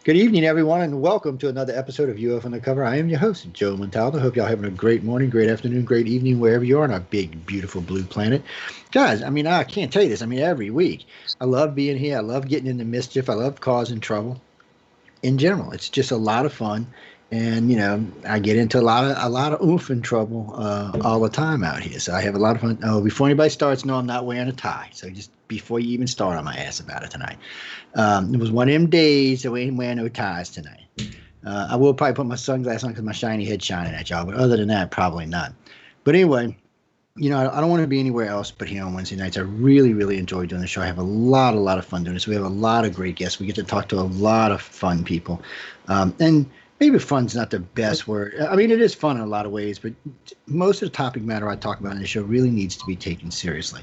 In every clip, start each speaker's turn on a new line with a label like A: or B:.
A: Good evening, everyone, and welcome to another episode of UFO Undercover. I am your host, Joe Montaldo. Hope y'all having a great morning, great afternoon, great evening, wherever you are on our big, beautiful blue planet. Guys, I can't tell you this. Every week, I love being here. I love getting into mischief. I love causing trouble. In general, it's just a lot of fun. And, I get into a lot of oomph and trouble all the time out here. So I have a lot of fun. Oh, before anybody starts, no, I'm not wearing a tie. So just before you even start on my ass about it tonight. It was one of them days that we ain't wearing no ties tonight. I will probably put my sunglasses on because my shiny head's shining at y'all. But other than that, probably not. But anyway, I don't want to be anywhere else but here on Wednesday nights. I really, really enjoy doing the show. I have a lot of fun doing this. We have a lot of great guests. We get to talk to a lot of fun people. And maybe fun's not the best word. It is fun in a lot of ways, but most of the topic matter I talk about in the show really needs to be taken seriously.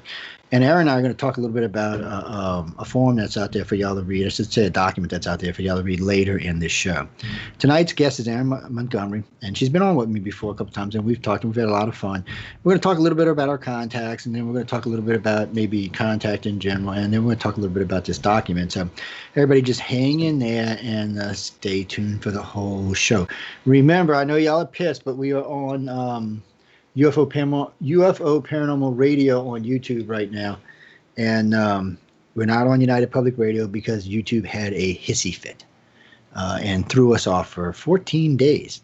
A: And Erin and I are going to talk a little bit about a form that's out there for y'all to read. I should say a document that's out there for y'all to read later in this show. Tonight's guest is Erin Montgomery, and she's been on with me before a couple times, and we've talked and we've had a lot of fun. We're going to talk a little bit about our contacts, and then we're going to talk a little bit about maybe contact in general, and then we're going to talk a little bit about this document. So everybody just hang in there and stay tuned for the whole show. Remember, I know y'all are pissed, but we are on UFO Paranormal Radio on YouTube right now, and we're not on United Public Radio because YouTube had a hissy fit and threw us off for 14 days.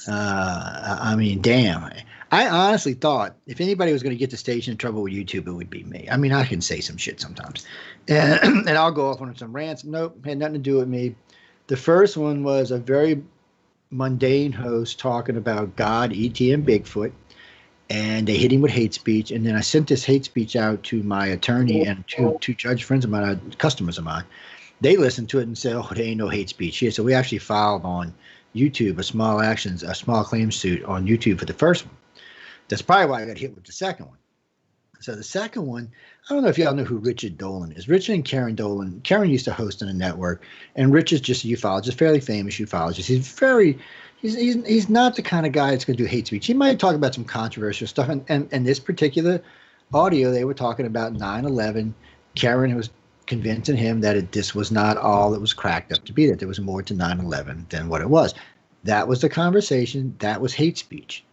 A: Damn. I honestly thought if anybody was going to get the station in trouble with YouTube, it would be me. I can say some shit sometimes, and I'll go off on some rants. Nope, had nothing to do with me. The first one was a very mundane host talking about God, ET, and Bigfoot. And they hit him with hate speech. And then I sent this hate speech out to my attorney and two judge friends of mine, customers of mine. They listened to it and said, oh, there ain't no hate speech here. So we actually filed on YouTube a small claims suit on YouTube for the first one. That's probably why I got hit with the second one. So the second one, I don't know if y'all know who Richard Dolan is. Richard and Karen Dolan. Karen used to host on a network, and Richard's just a ufologist, fairly famous ufologist. He's not the kind of guy that's going to do hate speech. He might talk about some controversial stuff. And this particular audio, they were talking about 9/11. Karen was convincing him that this was not all it was cracked up to be, that there was more to 9/11 than what it was. That was the conversation. That was hate speech.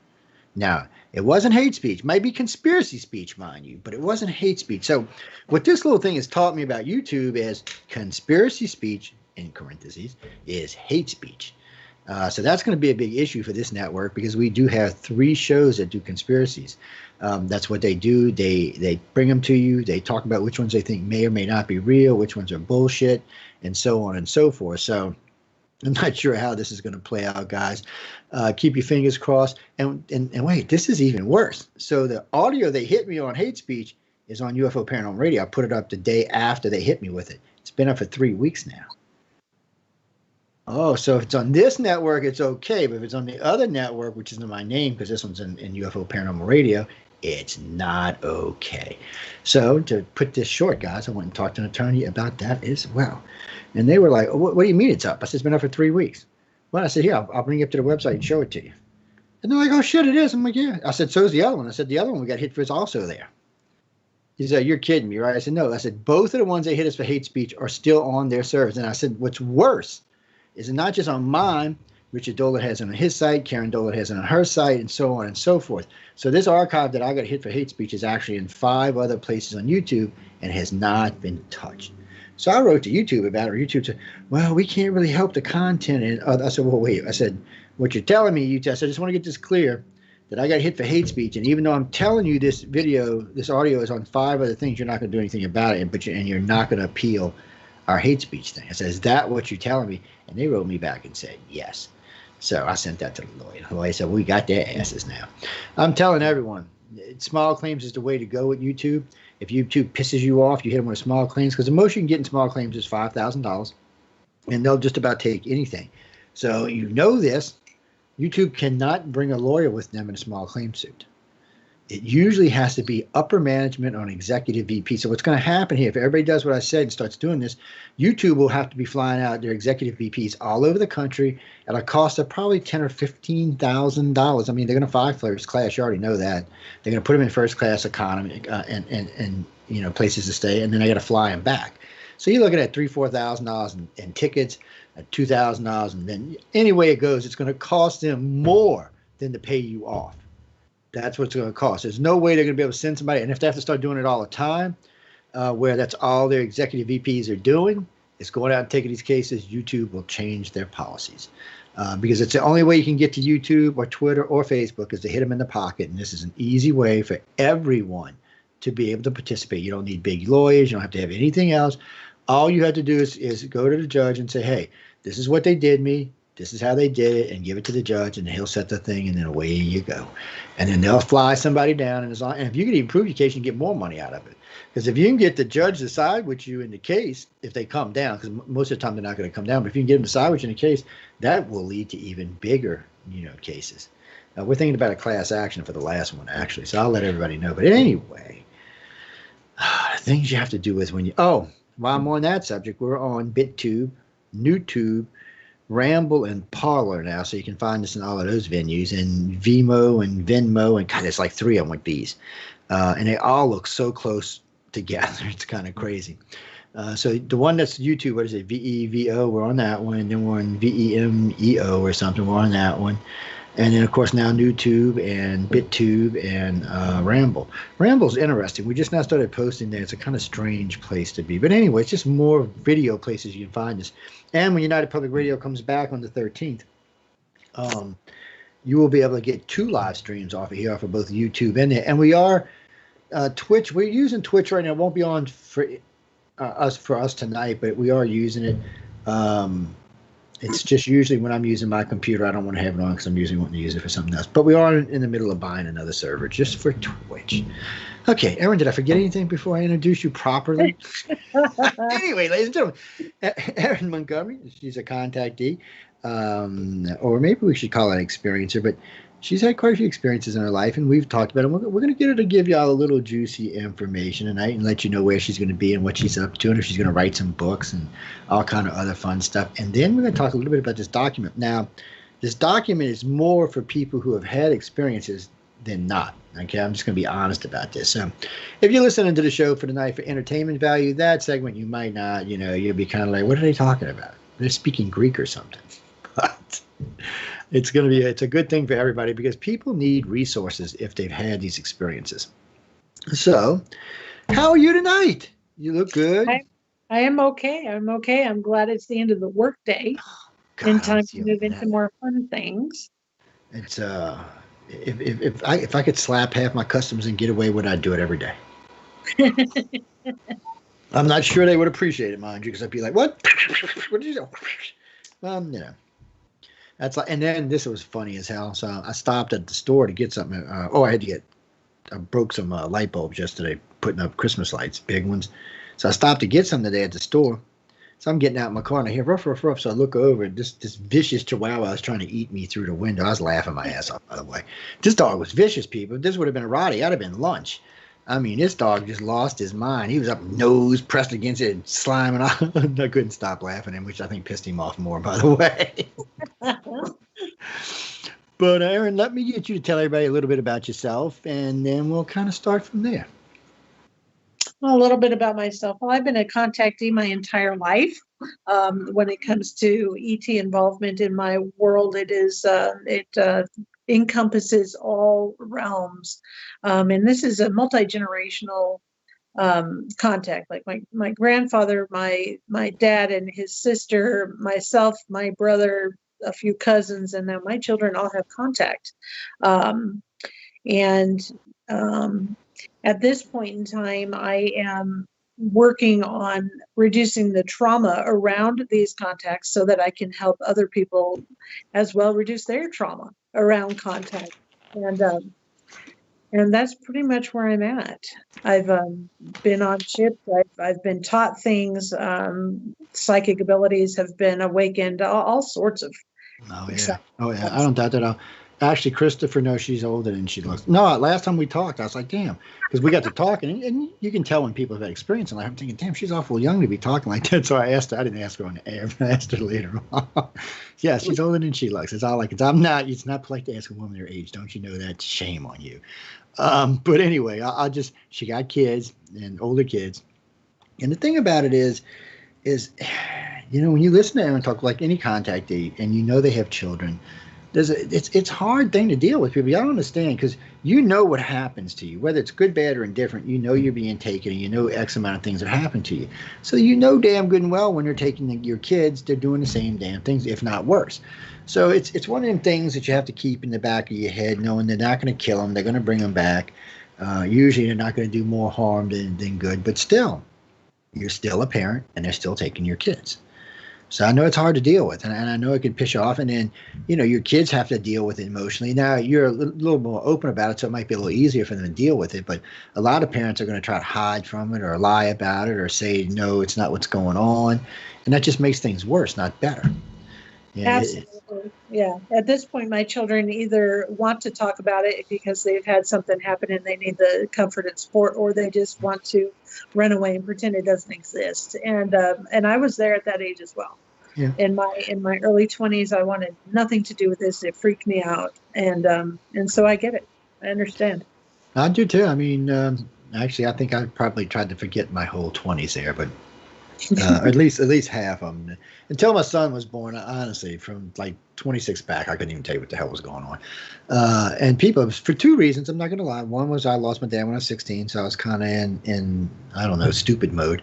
A: Now, it wasn't hate speech. It might be conspiracy speech, mind you, but it wasn't hate speech. So what this little thing has taught me about YouTube is conspiracy speech, in parentheses, is hate speech. So that's going to be a big issue for this network because we do have 3 shows that do conspiracies. That's what they do. They bring them to you. They talk about which ones they think may or may not be real, which ones are bullshit, and so on and so forth. So I'm not sure how this is going to play out, guys. Keep your fingers crossed. And wait, this is even worse. So the audio they hit me on hate speech is on UFO Paranormal Radio. I put it up the day after they hit me with it. It's been up for 3 weeks now. Oh, so if it's on this network, it's okay. But if it's on the other network, which isn't my name because this one's in UFO Paranormal Radio, it's not okay. So to put this short, guys, I went and talked to an attorney about that as well. And they were like, oh, what do you mean it's up? I said, it's been up for 3 weeks. Well, I said, here, I'll bring you up to the website and show it to you. And they're like, oh, shit, it is. I'm like, yeah. I said, so's the other one. I said, the other one we got hit for is also there. He said, you're kidding me, right? I said, no. I said, both of the ones they hit us for hate speech are still on their servers. And I said, what's worse is it not just on mine. Richard Dolan has it on his site. Karen Dolan has it on her site, and so on and so forth. So this archive that I got hit for hate speech is actually in 5 other places on YouTube and has not been touched. So I wrote to YouTube about it. YouTube said, well, we can't really help the content. And I said, well, wait. I said, what you're telling me, YouTube, I said, I just want to get this clear that I got hit for hate speech. And even though I'm telling you this audio is on 5 other things, you're not going to do anything about it. And you're not going to appeal our hate speech thing. I said, is that what you're telling me? And they wrote me back and said, yes. So I sent that to the lawyer. The lawyer said, we got their asses now. I'm telling everyone, small claims is the way to go with YouTube. If YouTube pisses you off, you hit them with small claims, because the most you can get in small claims is $5,000, and they'll just about take anything. So you know this. YouTube cannot bring a lawyer with them in a small claim suit. It usually has to be upper management or an executive VP. So what's going to happen here, if everybody does what I said and starts doing this, YouTube will have to be flying out their executive VPs all over the country at a cost of probably $10,000 or $15,000. I mean, they're going to fly first class. You already know that. They're going to put them in first class economy and places to stay, and then they got to fly them back. So you're looking at $3,000-$4,000 in tickets, at $2,000, and then any way it goes, it's going to cost them more than to pay you off. That's what it's going to cost. There's no way they're going to be able to send somebody, and if they have to start doing it all the time, where that's all their executive VPs are doing, is going out and taking these cases, YouTube will change their policies. Because it's the only way you can get to YouTube or Twitter or Facebook is to hit them in the pocket. And this is an easy way for everyone to be able to participate. You don't need big lawyers. You don't have to have anything else. All you have to do is go to the judge and say, hey, this is what they did me. This is how they did it, and give it to the judge, and he'll set the thing, and then away you go. And then they'll fly somebody down, and if you can even prove your case, you can get more money out of it. Because if you can get the judge to side with you in the case, if they come down, because most of the time they're not going to come down, but if you can get them to side with you in the case, that will lead to even bigger, cases. Now, we're thinking about a class action for the last one, actually, so I'll let everybody know. But anyway, things you have to do is while I'm on that subject, we're on BitTube, NewTube, Ramble, and Parler now, so you can find us in all of those venues, and Vimeo and Venmo, and God, there's like 3 of them with these. And they all look so close together. It's kind of crazy. So the one that's YouTube, what is it, VEVO, we're on that one. And then we're on VEMEO or something, we're on that one. And then, of course, now NewTube and BitTube and Ramble. Ramble's interesting. We just now started posting there. It's a kind of strange place to be. But anyway, it's just more video places you can find us. And when United Public Radio comes back on the 13th, you will be able to get 2 live streams off of here, off of both YouTube and there. And we are Twitch. We're using Twitch right now. It won't be on for us tonight, but we are using it. It's just usually when I'm using my computer, I don't want to have it on because I'm usually wanting to use it for something else. But we are in the middle of buying another server just for Twitch. Okay, Erin, did I forget anything before I introduce you properly? Anyway, ladies and gentlemen, Erin Montgomery, she's a contactee, or maybe we should call her an experiencer, but she's had quite a few experiences in her life, and we've talked about it. We're going to get her to give y'all a little juicy information tonight and let you know where she's going to be and what she's up to, and if she's going to write some books and all kind of other fun stuff. And then we're going to talk a little bit about this document. Now, this document is more for people who have had experiences than not. Okay, I'm just going to be honest about this. So if you're listening to the show for tonight for entertainment value, that segment you might not, you'll be kind of like, what are they talking about? They're speaking Greek or something. But it's a good thing for everybody because people need resources if they've had these experiences. So how are you tonight? You look good.
B: I am okay. I'm okay. I'm glad it's the end of the workday and time to move into more fun things.
A: It's if I could slap half my customers and get away with it, I'd do it every day. I'm not sure they would appreciate it, mind you, because I'd be like, "What? What did you do?" That's like, and then this was funny as hell. So I stopped at the store to get something. I broke some light bulbs yesterday, putting up Christmas lights, big ones. So I stopped to get some today at the store. So I'm getting out in my car and I hear ruff, ruff, ruff. So I look over and this vicious chihuahua was trying to eat me through the window. I was laughing my ass off, by the way. This dog was vicious, people. This would have been a Roddy. I'd have been lunch. I mean, this dog just lost his mind. He was up nose pressed against it and sliming off. I couldn't stop laughing at him, which I think pissed him off more, by the way. But Erin, let me get you to tell everybody a little bit about yourself, and then we'll kind of start from there.
B: Well, a little bit about myself. Well, I've been a contactee my entire life. When it comes to ET involvement in my world, it encompasses all realms. And this is a multi-generational contact. Like my grandfather, my dad and his sister, myself, my brother, a few cousins, and now my children all have contact. At this point in time, I am working on reducing the trauma around these contacts so that I can help other people as well reduce their trauma around contact. And that's pretty much where I'm at. I've been on ships. I've been taught things. Psychic abilities have been awakened. All sorts of.
A: Oh yeah. I don't doubt that. Actually, Christopher knows she's older than she looks. No, last time we talked, I was like, damn, because we got to talking, and you can tell when people have had experience. And I'm thinking, damn, she's awful young to be talking like that. So I asked her. I didn't ask her on the air, but I asked her later on. Yeah, she's older than she looks. It's all like it's not polite to ask a woman their age. Don't you know that? Shame on you. But anyway, she got kids and older kids. And the thing about it is, is, when you listen to them talk, like any contactee, and they have children, it's hard thing to deal with people. I don't understand, because what happens to you, whether it's good, bad, or indifferent. You're being taken, and X amount of things that happen to you. So damn good and well when they're taking your kids, they're doing the same damn things, if not worse. So it's one of them things that you have to keep in the back of your head, knowing they're not going to kill them, they're going to bring them back. Usually they're not going to do more harm than good, but still, you're still a parent, and they're still taking your kids. So I know it's hard to deal with, and I know it can piss you off. And then, your kids have to deal with it emotionally. Now, you're a little more open about it, so it might be a little easier for them to deal with it. But a lot of parents are going to try to hide from it or lie about it or say, no, it's not what's going on. And that just makes things worse, not better. Yeah,
B: absolutely. Yeah. At this point, my children either want to talk about it because they've had something happen and they need the comfort and support, or they just want to run away and pretend it doesn't exist. And I was there at that age as well.
A: Yeah.
B: In my early 20s, I wanted nothing to do with this. It freaked me out, and so I get it. I understand.
A: I do too. I mean, actually, I think I probably tried to forget my whole 20s there, but at least half of them. Until my son was born, honestly, from like 26 back, I couldn't even tell you what the hell was going on. And people, for two reasons, I'm not going to lie. One was I lost my dad when I was 16, so I was kind of in I don't know, stupid mode.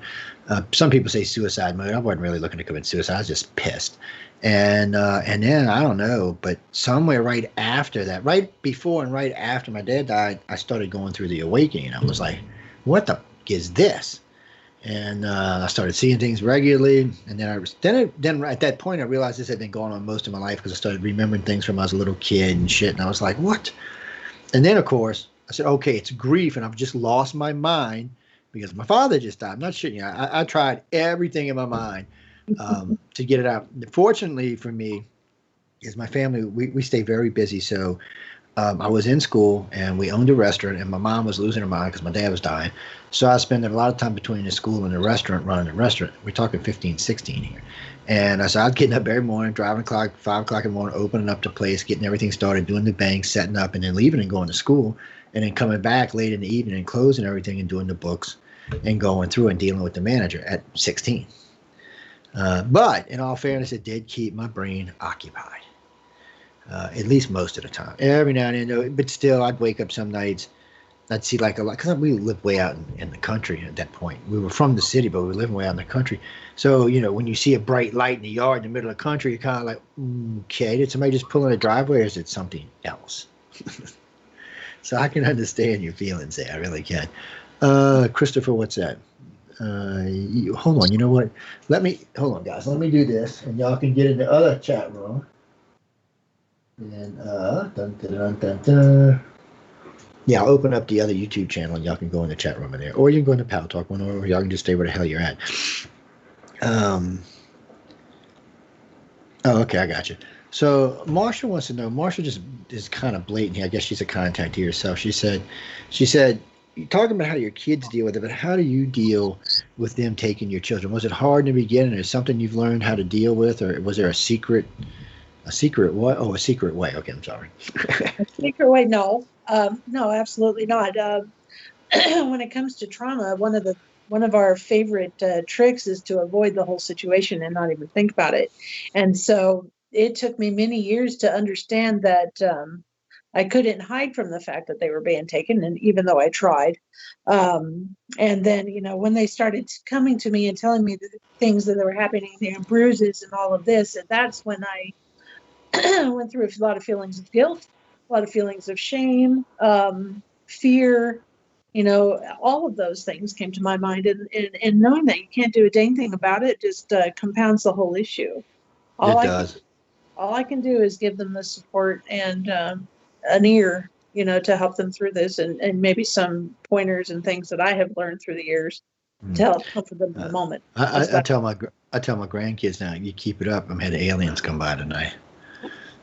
A: Some people say suicide mode. I wasn't really looking to commit suicide. I was just pissed. And then, I don't know, but somewhere right after that, right before and right after my dad died, I started going through the awakening. I was like, what the f*** is this? And I started seeing things regularly. And then at that point, I realized this had been going on most of my life, because I started remembering things from when I was a little kid and shit. And I was like, what? And then, of course, I said, okay, it's grief, and I've just lost my mind because my father just died. I'm not shitting you. I tried everything in my mind to get it out. Fortunately for me, is my family, we stay very busy. So I was in school, and we owned a restaurant, and my mom was losing her mind because my dad was dying. So I spent a lot of time between the school and the restaurant, running the restaurant. We're talking 15, 16 here. And so I was getting up every morning, driving clock, 5 o'clock in the morning, opening up the place, getting everything started, doing the bank, setting up, and then leaving and going to school, and then coming back late in the evening and closing everything and doing the books and going through and dealing with the manager at 16. But in all fairness, it did keep my brain occupied, at least most of the time. Every now and then, but still, I'd wake up some nights, I'd see like a lot, because we lived way out in the country at that point. We were from the city, but we were living way out in the country. So, when you see a bright light in the yard in the middle of the country, you're kind of like, okay, did somebody just pull in a driveway, or is it something else? So I can understand your feelings there. I really can. Christopher, what's that? Hold on. You know what? Hold on, guys. Let me do this, and y'all can get in the other chat room. And dun, dun, dun, dun, dun. Yeah, I'll open up the other YouTube channel, and y'all can go in the chat room in there, or you can go into Power Talk one, or y'all can just stay where the hell you're at. Oh, okay, I got you. So Marsha wants to know. Marsha just is kind of blatant here. I guess she's a contactee herself. She said, you're talking about how your kids deal with it, but how do you deal with them taking your children? Was it hard in the beginning? Is something you've learned how to deal with, or was there a secret what? Oh, a secret way. Okay, I'm sorry.
B: A secret way? No, no, absolutely not. When it comes to trauma, one of our favorite tricks is to avoid the whole situation and not even think about it. And so it took me many years to understand that I couldn't hide from the fact that they were being taken, and even though I tried. And then, when they started coming to me and telling me the things that were happening there, bruises and all of this, and that's when I went through a lot of feelings of guilt, a lot of feelings of shame, fear. All of those things came to my mind, and knowing that you can't do a dang thing about it just compounds the whole issue. All I can do is give them the support and an ear, to help them through this, and maybe some pointers and things that I have learned through the years to help comfort them in the moment.
A: I tell my grandkids now, you keep it up, I'm had aliens come by tonight.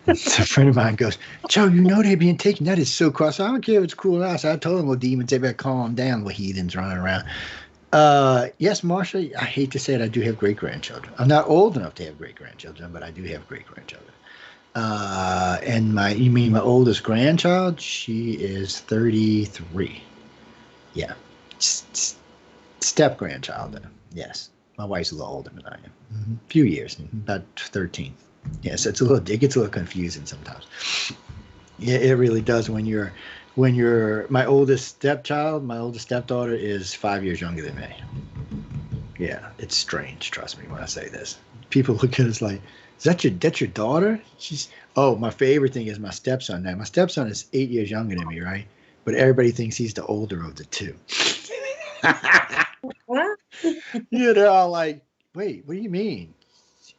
A: A friend of mine goes, Joe, they're being taken. That is so cool. So I don't care if it's cool or not. So I told him, well, demons, they better calm down, little heathens running around. Yes, Marsha, I hate to say it, I do have great-grandchildren. I'm not old enough to have great-grandchildren, but I do have great-grandchildren. And you mean my oldest grandchild? She is 33. Yeah. Step-grandchild, then. Yes. My wife's a little older than I am. A few years, about 13. Yeah, so it gets a little confusing sometimes. Yeah, it really does when you're my oldest stepdaughter is 5 years younger than me. Yeah, it's strange, trust me when I say this. People look at us like, that's your daughter? My favorite thing is my stepson now. My stepson is 8 years younger than me, right? But everybody thinks he's the older of the two.
B: What?
A: Yeah, they're all like, wait, what do you mean?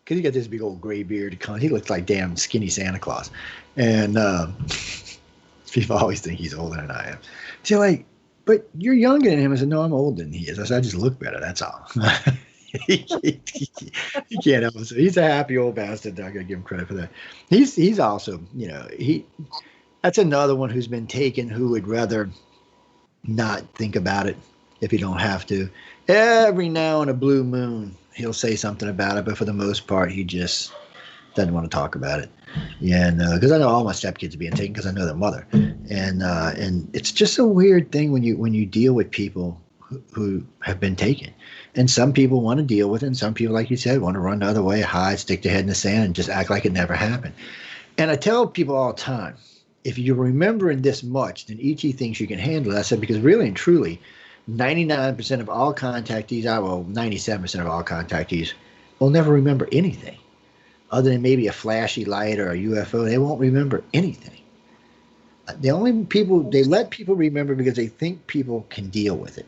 A: Because he got this big old gray beard. He looks like damn skinny Santa Claus. And people always think he's older than I am. So like, but you're younger than him. I said, no, I'm older than he is. I said, I just look better, that's all. he can't help it. He's a happy old bastard. I gotta give him credit for that. He's also, that's another one who's been taken who would rather not think about it if he don't have to. Every now and a blue moon, he'll say something about it, but for the most part, he just doesn't want to talk about it. Yeah, and because I know all my stepkids are being taken because I know their mother, and it's just a weird thing when you deal with people who have been taken, and some people want to deal with it, and some people, like you said, want to run the other way, hide, stick their head in the sand, and just act like it never happened. And I tell people all the time, if you're remembering this much, then ET thinks you can handle it. I said, because really and truly, 99% of all contactees, 97% of all contactees will never remember anything other than maybe a flashy light or a UFO. They won't remember anything. The only people, they let people remember because they think people can deal with it.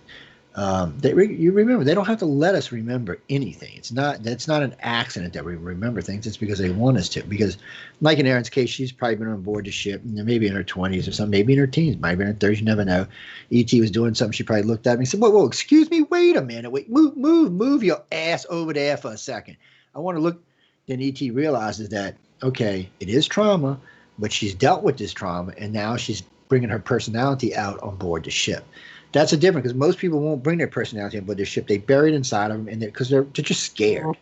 A: You remember, they don't have to let us remember anything. That's not an accident that we remember things. It's because they want us to. Because, like in Erin's case, she's probably been on board the ship, maybe in her 20s or something, maybe in her teens, maybe in her 30s. You never know. ET was doing something. She probably looked at me and said, "Whoa, excuse me, wait a minute, wait, move your ass over there for a second. I want to look." Then ET realizes that, okay, it is trauma, but she's dealt with this trauma, and now she's bringing her personality out on board the ship. That's a difference, because most people won't bring their personality on board their ship. They bury it inside of them, and because they're just scared.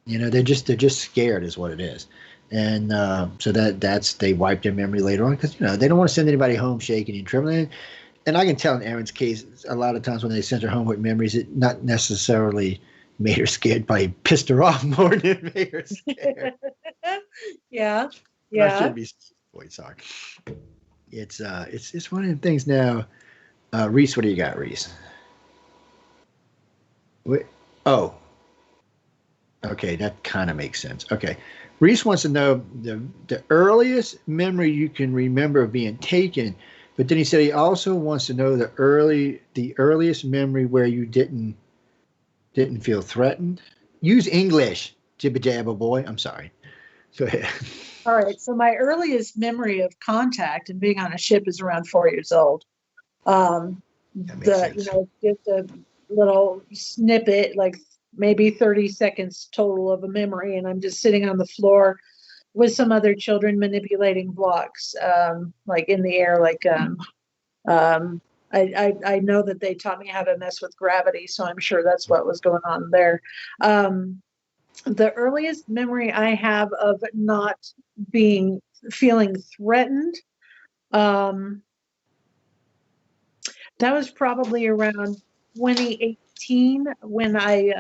A: They're just scared is what it is. And so that's they wipe their memory later on because they don't want to send anybody home shaking and trembling. And I can tell in Erin's case, a lot of times when they sent her home with memories, it not necessarily made her scared, probably pissed her off more than it made her scared.
B: Yeah.
A: I shouldn't be sorry. It's one of the things now. Reese, what do you got, Reese? Oh, okay, that kind of makes sense. Okay, Reese wants to know the earliest memory you can remember of being taken, but then he said he also wants to know the earliest memory where you didn't feel threatened. Use English, jibba jabba boy. I'm sorry. Go ahead.
B: All right. So my earliest memory of contact and being on a ship is around 4 years old. Just a little snippet, like maybe 30 seconds total of a memory, and I'm just sitting on the floor with some other children manipulating blocks, like in the air, like I know that they taught me how to mess with gravity, so I'm sure that's what was going on there. The earliest memory I have of not feeling threatened, that was probably around 2018 when I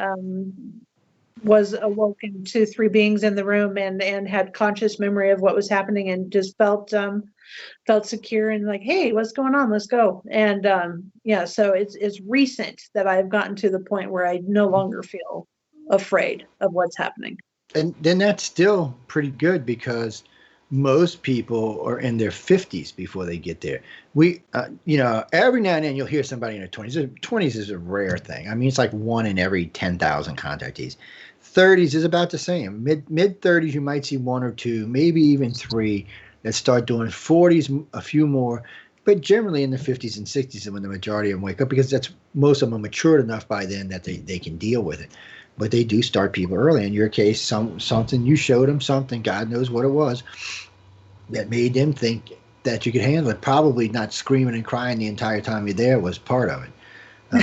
B: was awoken to three beings in the room and had conscious memory of what was happening and just felt secure and like, hey, what's going on? Let's go. And so it's recent that I've gotten to the point where I no longer feel afraid of what's happening.
A: And then that's still pretty good because most people are in their 50s before they get there. We, every now and then you'll hear somebody in their 20s. 20s is a rare thing. I mean, it's like 1 in every 10,000 contactees. 30s is about the same. Mid 30s, you might see 1 or 2, maybe even 3 that start doing 40s, a few more. But generally in the 50s and 60s is when the majority of them wake up because most of them are matured enough by then that they can deal with it. But they do start people early. In your case, something you showed them something, God knows what it was, that made them think that you could handle it. Probably not screaming and crying the entire time you're there was part of it.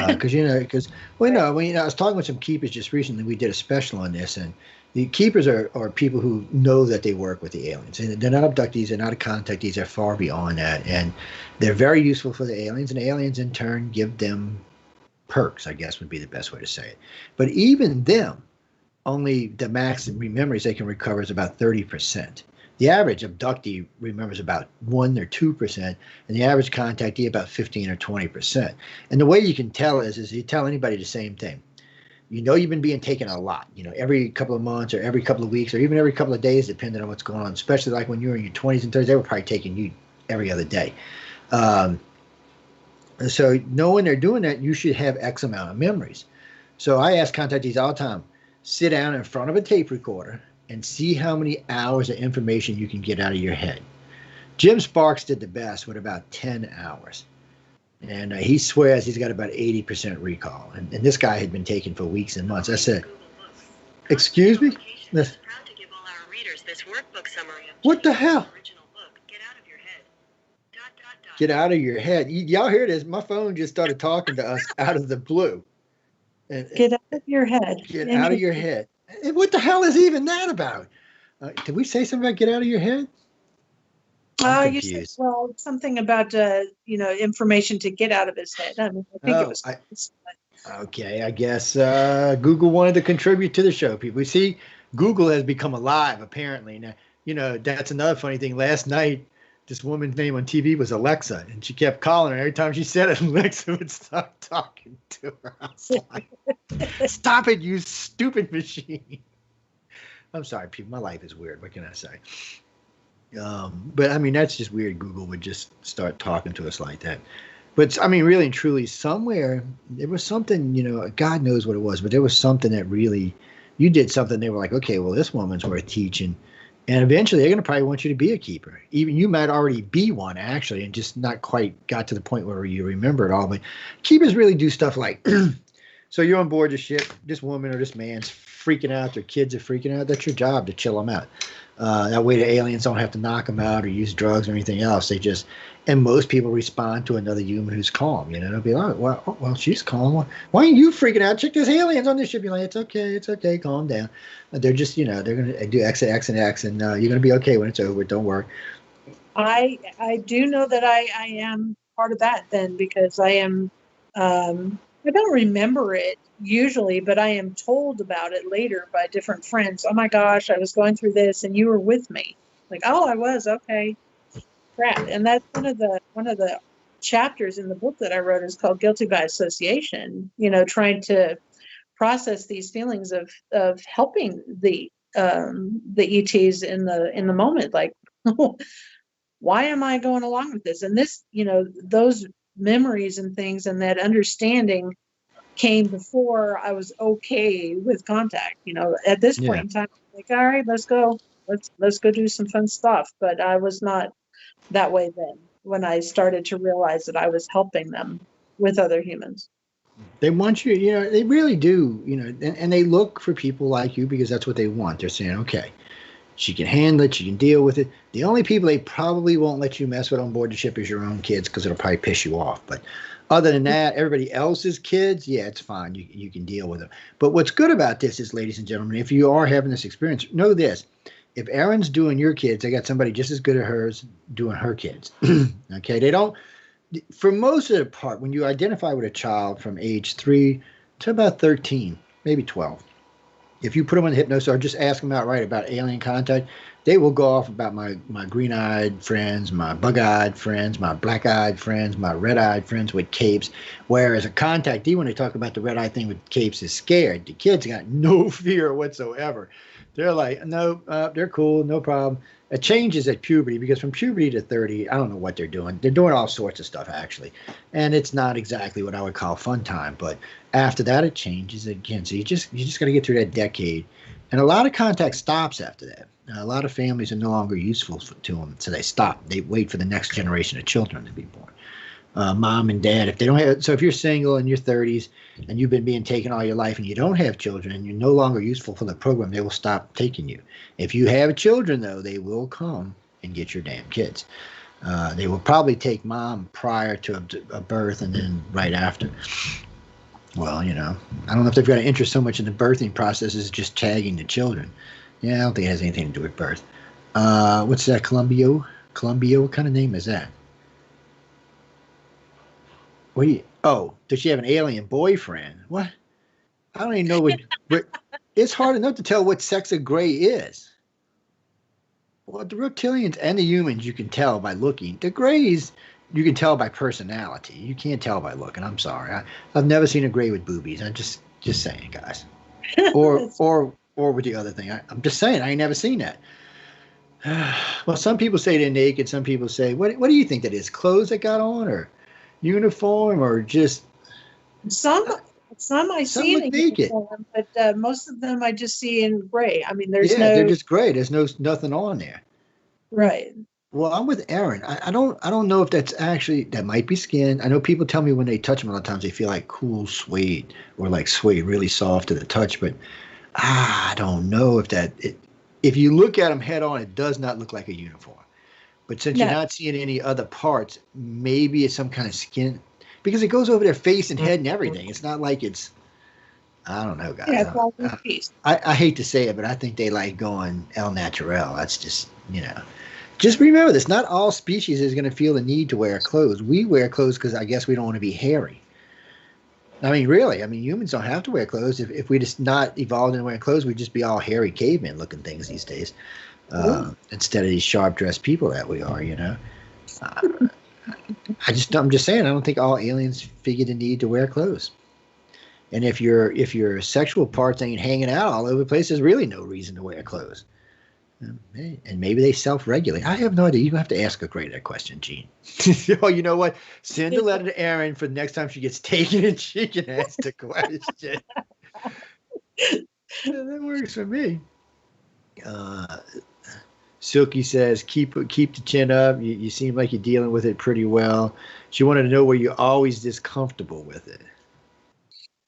A: Because I was talking with some keepers just recently. We did a special on this, and the keepers are people who know that they work with the aliens. And they're not abductees, they're not contactees, they're far beyond that. And they're very useful for the aliens, and the aliens in turn give them perks, I guess would be the best way to say it. But even them, only the max memories they can recover is about 30%. The average abductee remembers about 1 or 2%, and the average contactee about 15 or 20%. And the way you can tell is you tell anybody the same thing. You know you've been being taken a lot, every couple of months or every couple of weeks or even every couple of days, depending on what's going on, especially like when you were in your 20s and 30s, they were probably taking you every other day. So knowing they're doing that, you should have X amount of memories. So I ask contactees all the time, sit down in front of a tape recorder and see how many hours of information you can get out of your head. Jim Sparks did the best with about 10 hours. And he swears he's got about 80% recall. And this guy had been taken for weeks and months. I said, excuse me? What the hell? Get out of your head. Y'all hear this? My phone just started talking to us out of the blue.
B: Get out of your head.
A: Get out of your head. What the hell is even that about? Did we say something about get out of your head?
B: You said, well, something about, information to get out of his head. I mean, I think it was.
A: Okay, I guess Google wanted to contribute to the show, people. We see Google has become alive, apparently. Now, that's another funny thing. Last night, this woman's name on TV was Alexa, and she kept calling her. Every time she said it, Alexa would start talking to her. I was like, stop it, you stupid machine. I'm sorry, people. My life is weird. What can I say? But I mean, that's just weird. Google would just start talking to us like that. But I mean, really and truly, somewhere there was something, God knows what it was, but there was something that really, you did something. They were like, okay, well, this woman's worth teaching. And eventually they're going to probably want you to be a keeper. Even you might already be one, actually, and just not quite got to the point where you remember it all. But keepers really do stuff like, so you're on board the ship, this woman or this man's freaking out, their kids are freaking out. That's your job to chill them out. That way the aliens don't have to knock them out or use drugs or anything else. They just, and most people respond to another human who's calm. They'll be like, well, she's calm. Why aren't you freaking out? Check, there's aliens on this ship. You're like, it's okay, calm down. They're just, they're going to do X and X and X, and you're going to be okay when it's over. Don't worry.
B: I do know that I am part of that then, because I am, I don't remember it usually, but I am told about it later by different friends. Oh my gosh, I was going through this and you were with me. Like, oh, I was, okay. Crap. And that's one of the chapters in the book that I wrote is called Guilty by Association, trying to process these feelings of helping the ETs in the moment. Like, why am I going along with this? And this, those memories and things and that understanding came before I was okay with contact. At this point in time, like, all right, let's go do some fun stuff. But I was not that way then when I started to realize that I was helping them with other humans.
A: They want you, they really do, and they look for people like you because that's what they want. They're saying, okay, she can handle it, she can deal with it. The only people they probably won't let you mess with on board the ship is your own kids, because it'll probably piss you off. But other than that, everybody else's kids, yeah, it's fine. You can deal with them. But what's good about this is, ladies and gentlemen, if you are having this experience, know this. If Erin's doing your kids, they got somebody just as good as hers doing her kids. Okay, they don't, for most of the part, when you identify with a child from age 3 to about 13, maybe 12, if you put them on hypnosis or just ask them outright about alien contact, they will go off about my green-eyed friends, my bug-eyed friends, my black-eyed friends, my red-eyed friends with capes. Whereas a contactee, when they talk about the red-eye thing with capes, is scared. The kids got no fear whatsoever. They're like, no, they're cool, no problem. It changes at puberty, because from puberty to 30, I don't know what they're doing. They're doing all sorts of stuff, actually. And it's not exactly what I would call fun time. But after that, it changes again. So you just got to get through that decade. And a lot of contact stops after that. A lot of families are no longer useful to them, so they stop. They wait for the next generation of children to be born. Mom and dad, if they don't have, so if you're single in your 30s and you've been being taken all your life and you don't have children and you're no longer useful for the program, they will stop taking you. If you have children, though, they will come and get your damn kids. They will probably take mom prior to a birth and then right after. Well, I don't know if they've got an interest so much in the birthing process as just tagging the children. Yeah, I don't think it has anything to do with birth. What's that, Columbia? What kind of name is that? Oh, does she have an alien boyfriend? What? I don't even know what it's hard enough to tell what sex a gray is. Well, the reptilians and the humans you can tell by looking. The grays you can tell by personality. You can't tell by looking. I'm sorry. I've never seen a gray with boobies. I'm just saying, guys. Or with the other thing. I'm just saying. I ain't never seen that. Well, some people say they're naked. Some people say, what do you think that is? Clothes that got on, or uniform, or just
B: Some I
A: some
B: see in
A: look
B: a
A: naked?
B: uniform, but most of them I just see in gray. I mean, there's
A: Yeah, they're
B: no
A: just gray. There's nothing on there.
B: right.
A: Well, I'm with Erin. I don't know if that's actually that might be skin. I know people tell me when they touch them a lot of times they feel like cool suede or like suede, really soft to the touch. But I don't know if if you look at them head on, it does not look like a uniform. But since you're
B: No.
A: not seeing any other parts, maybe it's some kind of skin because it goes over their face and head and everything. It's not like it's I don't know, guys.
B: Yeah, it's all one piece.
A: I hate to say it, but I think they like going el natural. That's just Just remember this: not all species is going to feel the need to wear clothes. We wear clothes because I guess we don't want to be hairy. I mean, really. I mean, humans don't have to wear clothes. If we just not evolved into wearing clothes, we'd just be all hairy cavemen looking things these days, instead of these sharp dressed people that we are. I'm just saying. I don't think all aliens figure the need to wear clothes. And if your sexual parts ain't hanging out all over the place, there's really no reason to wear clothes. And maybe they self-regulate. I have no idea. You have to ask a great that question, Gene. Oh, you know what? Send a letter to Erin for the next time she gets taken, and she can ask the question. That works for me. Silky says, keep the chin up. You seem like you're dealing with it pretty well. She wanted to know, were you always this comfortable with it?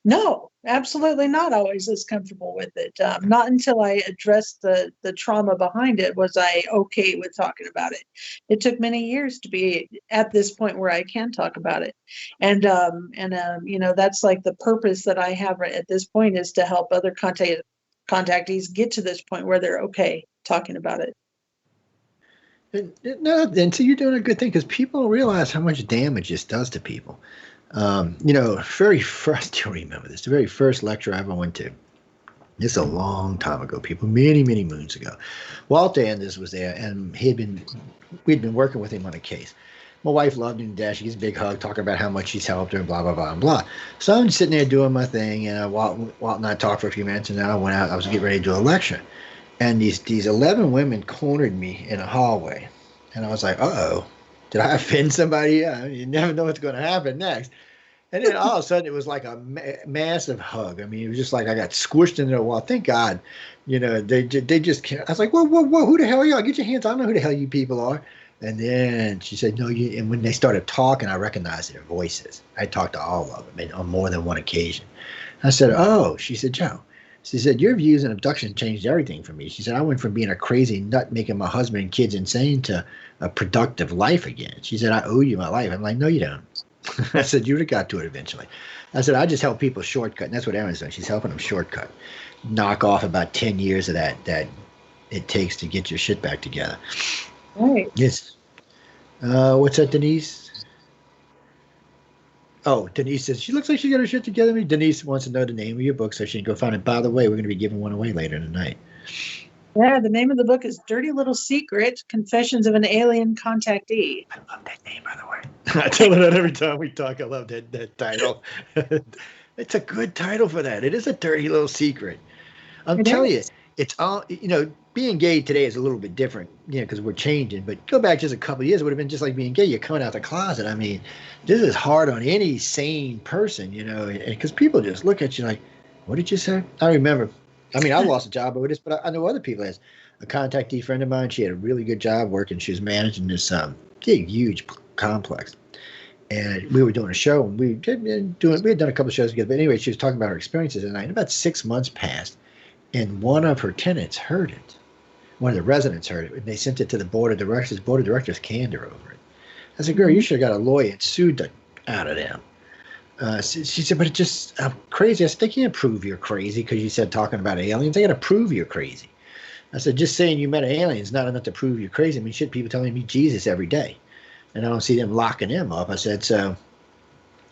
B: No, absolutely not always as comfortable with it. Not until I addressed the trauma behind it was I okay with talking about it. It took many years to be at this point where I can talk about it. And that's like the purpose that I have right at this point is to help other contactees get to this point where they're okay talking about it.
A: And so you're doing a good thing because people don't realize how much damage this does to people. Very first, you'll remember this, the very first lecture I ever went to, this is a long time ago, people, many, many moons ago. Walter Anders was there, and we'd been working with him on a case. My wife loved him to death. She gives a big hug, talking about how much he's helped her, and blah, blah, blah, and blah. So I'm sitting there doing my thing, and Walt and I talked for a few minutes, and then I went out. I was getting ready to do a lecture. And these 11 women cornered me in a hallway. And I was like, uh-oh, did I offend somebody? You never know what's going to happen next. And then all of a sudden, it was like a massive hug. I mean, it was just like I got squished into the wall. Thank God, they just can't. I was like, whoa, who the hell are y'all? Get your hands. I don't know who the hell you people are. And then she said, no, and when they started talking, I recognized their voices. I talked to all of them on more than one occasion. I said, oh, she said, Joe. She said, your views on abduction changed everything for me. She said, I went from being a crazy nut making my husband and kids insane to a productive life again. She said, I owe you my life. I'm like, no, you don't. I said, you would have got to it eventually. I said, I just help people shortcut. And that's what Erin's doing. She's helping them shortcut. Knock off about 10 years of that it takes to get your shit back together.
B: Right.
A: Yes. What's that, Denise? Oh, Denise says, she looks like she got her shit together. Denise wants to know the name of your book so she can go find it. By the way, we're going to be giving one away later tonight.
B: Yeah, the name of the book is Dirty Little Secret, Confessions of an Alien Contactee.
A: I love that name, by the way. I tell her that every time we talk. I love that title. It's a good title for that. It is a dirty little secret. I'm telling you, it's all, being gay today is a little bit different, because we're changing. But go back just a couple of years, it would have been just like being gay. You're coming out the closet. I mean, this is hard on any sane person, because people just look at you like, what did you say? I remember. I mean, I lost a job over this, but I know other people. As a contactee friend of mine, she had a really good job working. She was managing this big, huge complex. And we were doing a show, and we had done a couple of shows together. But anyway, she was talking about her experiences at night. And about 6 months passed, and one of her tenants heard it. One of the residents heard it, and they sent it to the board of directors. Board of directors canned her over it. I said, girl, you should have got a lawyer and sued the out of them. She said, but it's just crazy. I said, they can't prove you're crazy because you said talking about aliens. They got to prove you're crazy. I said, just saying you met an alien is not enough to prove you're crazy. I mean, shit, people telling me Jesus every day, and I don't see them locking them up. I said, so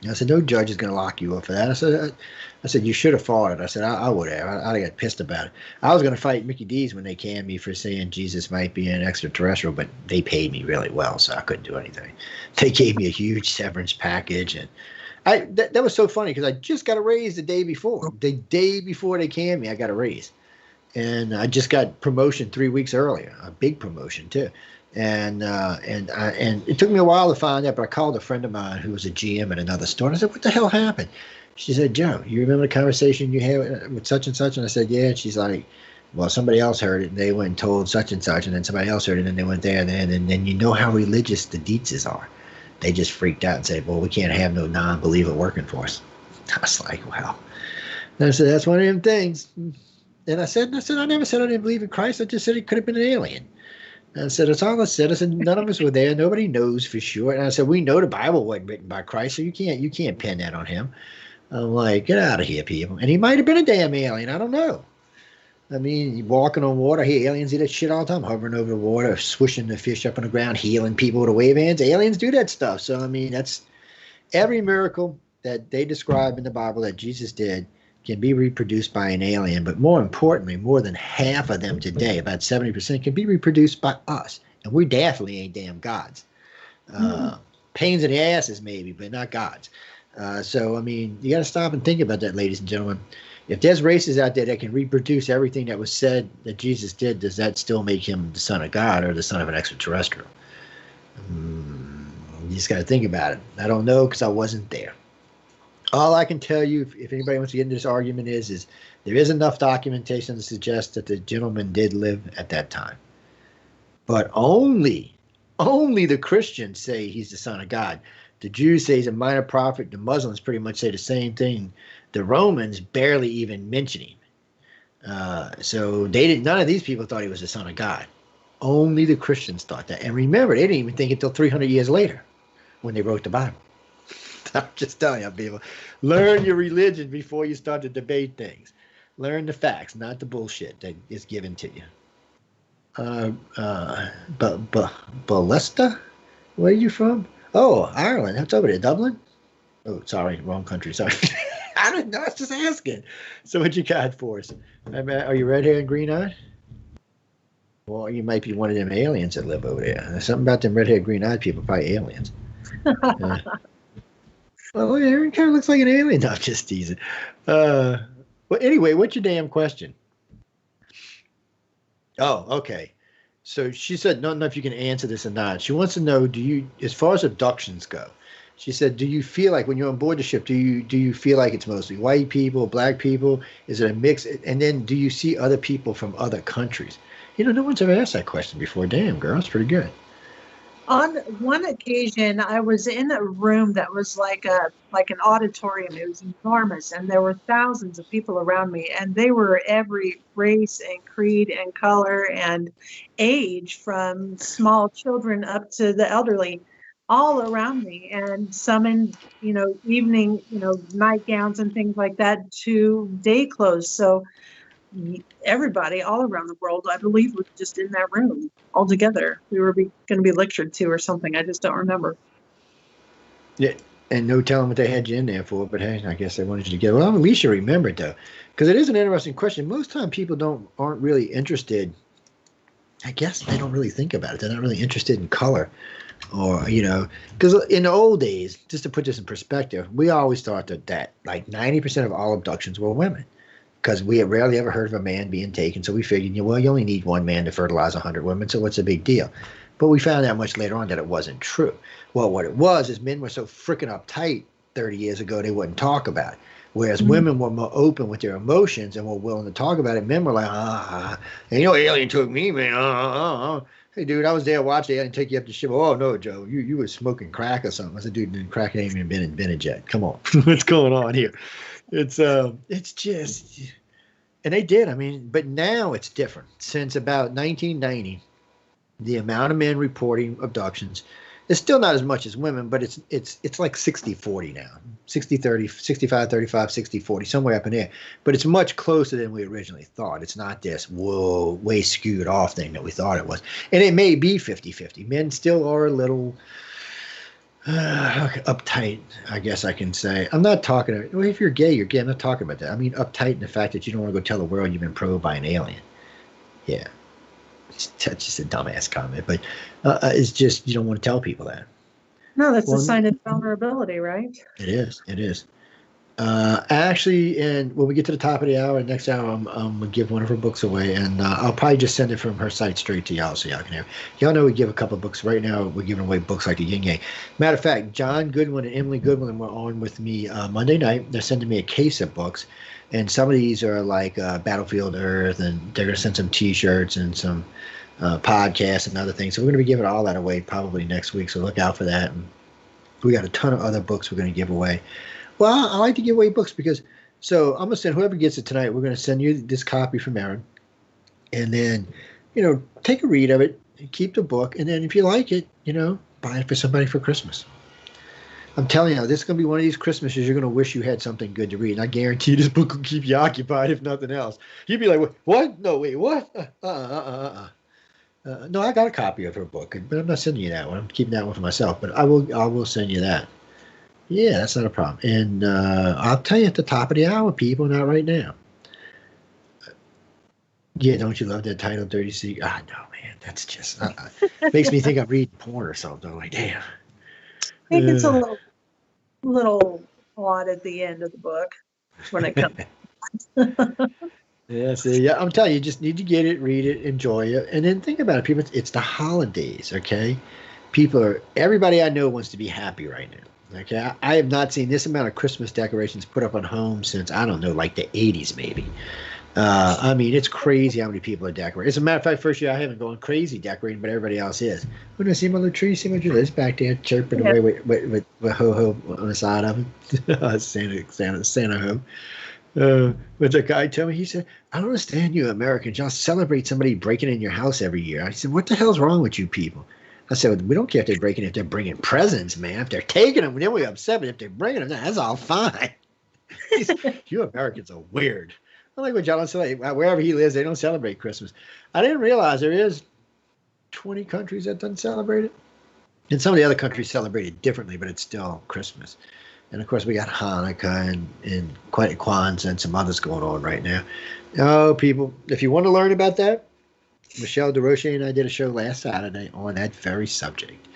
A: And I said, no judge is going to lock you up for that. I said, you should have fought it. I said, I would have. I got pissed about it. I was going to fight Mickey D's when they canned me for saying Jesus might be an extraterrestrial, but they paid me really well, so I couldn't do anything. They gave me a huge severance package, and that was so funny because I just got a raise the day before. The day before they canned me, I got a raise. And I just got promotion 3 weeks earlier, a big promotion too. And it took me a while to find out, but I called a friend of mine who was a GM at another store, and I said, what the hell happened? She said, Joe, you remember the conversation you had with such and such? And I said, yeah. And she's like, well, somebody else heard it, and they went and told such and such, and then somebody else heard it, and they went there, and then you know how religious the Dietzes are. They just freaked out and said, well, we can't have no non-believer working for us. I was like, wow. And I said, that's one of them things. And I said, I never said I didn't believe in Christ. I just said he could have been an alien. And I said, that's all I said. I said, none of us were there. Nobody knows for sure. And I said, we know the Bible wasn't written by Christ, so you can't pin that on him. I'm like, get out of here, people. And he might have been a damn alien. I don't know. I mean, walking on water. Hey, aliens do that shit all the time, hovering over the water, swishing the fish up on the ground, healing people with a wave hands. Aliens do that stuff. So, I mean, that's every miracle that they describe in the Bible that Jesus did can be reproduced by an alien, but more importantly, more than half of them today, about 70%, can be reproduced by us. And we definitely ain't damn gods. Pains in the asses, maybe, but not gods. So, I mean, you got to stop and think about that, ladies and gentlemen. If there's races out there that can reproduce everything that was said that Jesus did, does that still make him the son of God or the son of an extraterrestrial? You just got to think about it. I don't know because I wasn't there. All I can tell you, if anybody wants to get into this argument, is there is enough documentation to suggest that the gentleman did live at that time. But only the Christians say he's the son of God. The Jews say he's a minor prophet. The Muslims pretty much say the same thing. The Romans barely even mention him. So none of these people thought he was the son of God. Only the Christians thought that. And remember, they didn't even think it until 300 years later when they wrote the Bible. I'm just telling you, people, learn your religion before you start to debate things. Learn the facts, not the bullshit that is given to you. Ballesta? Where are you from? Oh, Ireland. That's over there. Dublin? Oh, sorry. Wrong country. Sorry. I don't know. I was just asking. So what you got for us? Are you red hair and green eyed? Well, you might be one of them aliens that live over there. There's something about them red hair, green eyed people, probably aliens. Well, Aaron kind of looks like an alien. No, I'm just teasing. Well, anyway, what's your damn question? Oh, okay. So she said, don't know if you can answer this or not. She wants to know, as far as abductions go, she said, do you feel like when you're on board the ship, do you feel like it's mostly white people, black people? Is it a mix? And then do you see other people from other countries? No one's ever asked that question before. Damn, girl, that's pretty good.
B: On one occasion, I was in a room that was like an auditorium. It was enormous, and there were thousands of people around me, and they were every race and creed and color and age, from small children up to the elderly, all around me, and some in, evening, nightgowns and things like that to day clothes. So everybody all around the world, I believe, was just in that room all together. We were going to be lectured to or something. I just don't remember.
A: Yeah, and no telling what they had you in there for, but hey, I guess they wanted you to get. Well, at least you remembered, though, because it is an interesting question. Most time people aren't really interested. I guess they don't really think about it. They're not really interested in color, or because in the old days, just to put this in perspective, we always thought that like 90% of all abductions were women. Because we had rarely ever heard of a man being taken. So we figured, you only need one man to fertilize 100 women. So what's the big deal? But we found out much later on that it wasn't true. Well, what it was is men were so freaking uptight 30 years ago, they wouldn't talk about it. Whereas women were more open with their emotions and were willing to talk about it. Men were like, and alien took me, man, Hey, dude, I was there watching alien take you up the ship. Oh, no, Joe, you were smoking crack or something. I said, dude, crack ain't even been invented yet. Come on. What's going on here? It's just, and they did. I mean, but now it's different. Since about 1990, the amount of men reporting abductions is still not as much as women, but it's like 60-40 now, 60-30, 65-35, 60-40, somewhere up in there. But it's much closer than we originally thought. It's not this way skewed off thing that we thought it was. And it may be 50-50. Men still are a little Uptight, I guess I can say. I'm not talking. Well, if you're gay, you're gay. I'm not talking about that. I mean, uptight in the fact that you don't want to go tell the world you've been probed by an alien. Yeah, that's just a dumbass comment, but it's just you don't want to tell people that.
B: No, that's a sign of vulnerability, right?
A: It is. It is. Actually, and when we get to the top of the hour, next hour, I'm gonna give one of her books away, and I'll probably just send it from her site straight to y'all, so y'all can have. Y'all know we give a couple of books right now. We're giving away books like the Yin Yang. Matter of fact, John Goodwin and Emily Goodwin were on with me Monday night. They're sending me a case of books, and some of these are like Battlefield Earth, and they're gonna send some T-shirts and some podcasts and other things. So we're gonna be giving all that away probably next week. So look out for that. And we got a ton of other books we're gonna give away. Well, I like to give away books because, so I'm going to send whoever gets it tonight, we're going to send you this copy from Erin. And then, take a read of it, and keep the book. And then if you like it, buy it for somebody for Christmas. I'm telling you, this is going to be one of these Christmases you're going to wish you had something good to read. And I guarantee this book will keep you occupied, if nothing else. You'd be like, what? No, wait, what? No, I got a copy of her book, but I'm not sending you that one. I'm keeping that one for myself. But I will send you that. Yeah, that's not a problem. And I'll tell you at the top of the hour, people, not right now. Yeah, don't you love that title, Dirty Secret? Ah, no, man, that's just makes me think I'm reading porn or something. I'm like, damn.
B: I think it's a little odd at the end of the book when it comes.
A: Yeah, I'm telling you, you just need to get it, read it, enjoy it, and then think about it, people. It's the holidays, okay? Everybody I know wants to be happy right now. Okay, I have not seen this amount of Christmas decorations put up on homes since, I don't know, like the 80s maybe. I mean, it's crazy how many people are decorating. As a matter of fact, first year I haven't gone crazy decorating, but everybody else is. When I see my little tree, see my Julie's back there chirping away with ho-ho on the side of him. Santa ho. But the guy told me, he said, I don't understand you Americans. Y'all celebrate somebody breaking in your house every year. I said, what the hell's wrong with you people? I said, we don't care if they're breaking, if they're bringing presents, man. If they're taking them, then we're upset. But if they're bringing them, that's all fine. You Americans are weird. I like what John said. Wherever he lives, they don't celebrate Christmas. I didn't realize there is 20 countries that don't celebrate it. And some of the other countries celebrate it differently, but it's still Christmas. And, of course, we got Hanukkah and Kwanzaa and some others going on right now. Oh, people, if you want to learn about that, Michelle DeRoche and I did a show last Saturday on that very subject.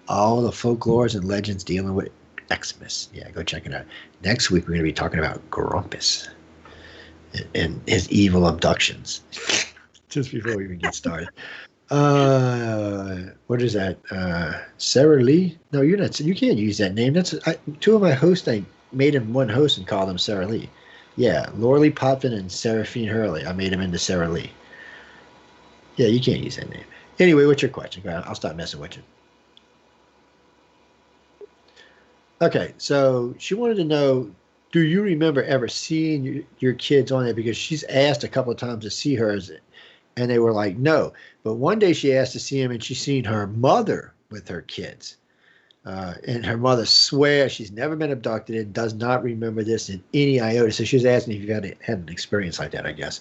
A: All the folklores and legends dealing with Xmas. Yeah, go check it out. Next week, we're going to be talking about Grumpus and his evil abductions. Just before we even get started. What is that? Sarah Lee? No, you're not. You can't use that name. That's two of my hosts. I made him one host and called him Sarah Lee. Yeah, Laura Lee Potvin and Seraphine Hurley. I made him into Sarah Lee. Yeah, you can't use that name. Anyway, what's your question? I'll stop messing with you. Okay, so she wanted to know, do you remember ever seeing your kids on there? Because she's asked a couple of times to see hers, and they were like, no. But one day she asked to see him, and she's seen her mother with her kids. And her mother swears she's never been abducted and does not remember this in any iota. So she was asking if you had an experience like that, I guess.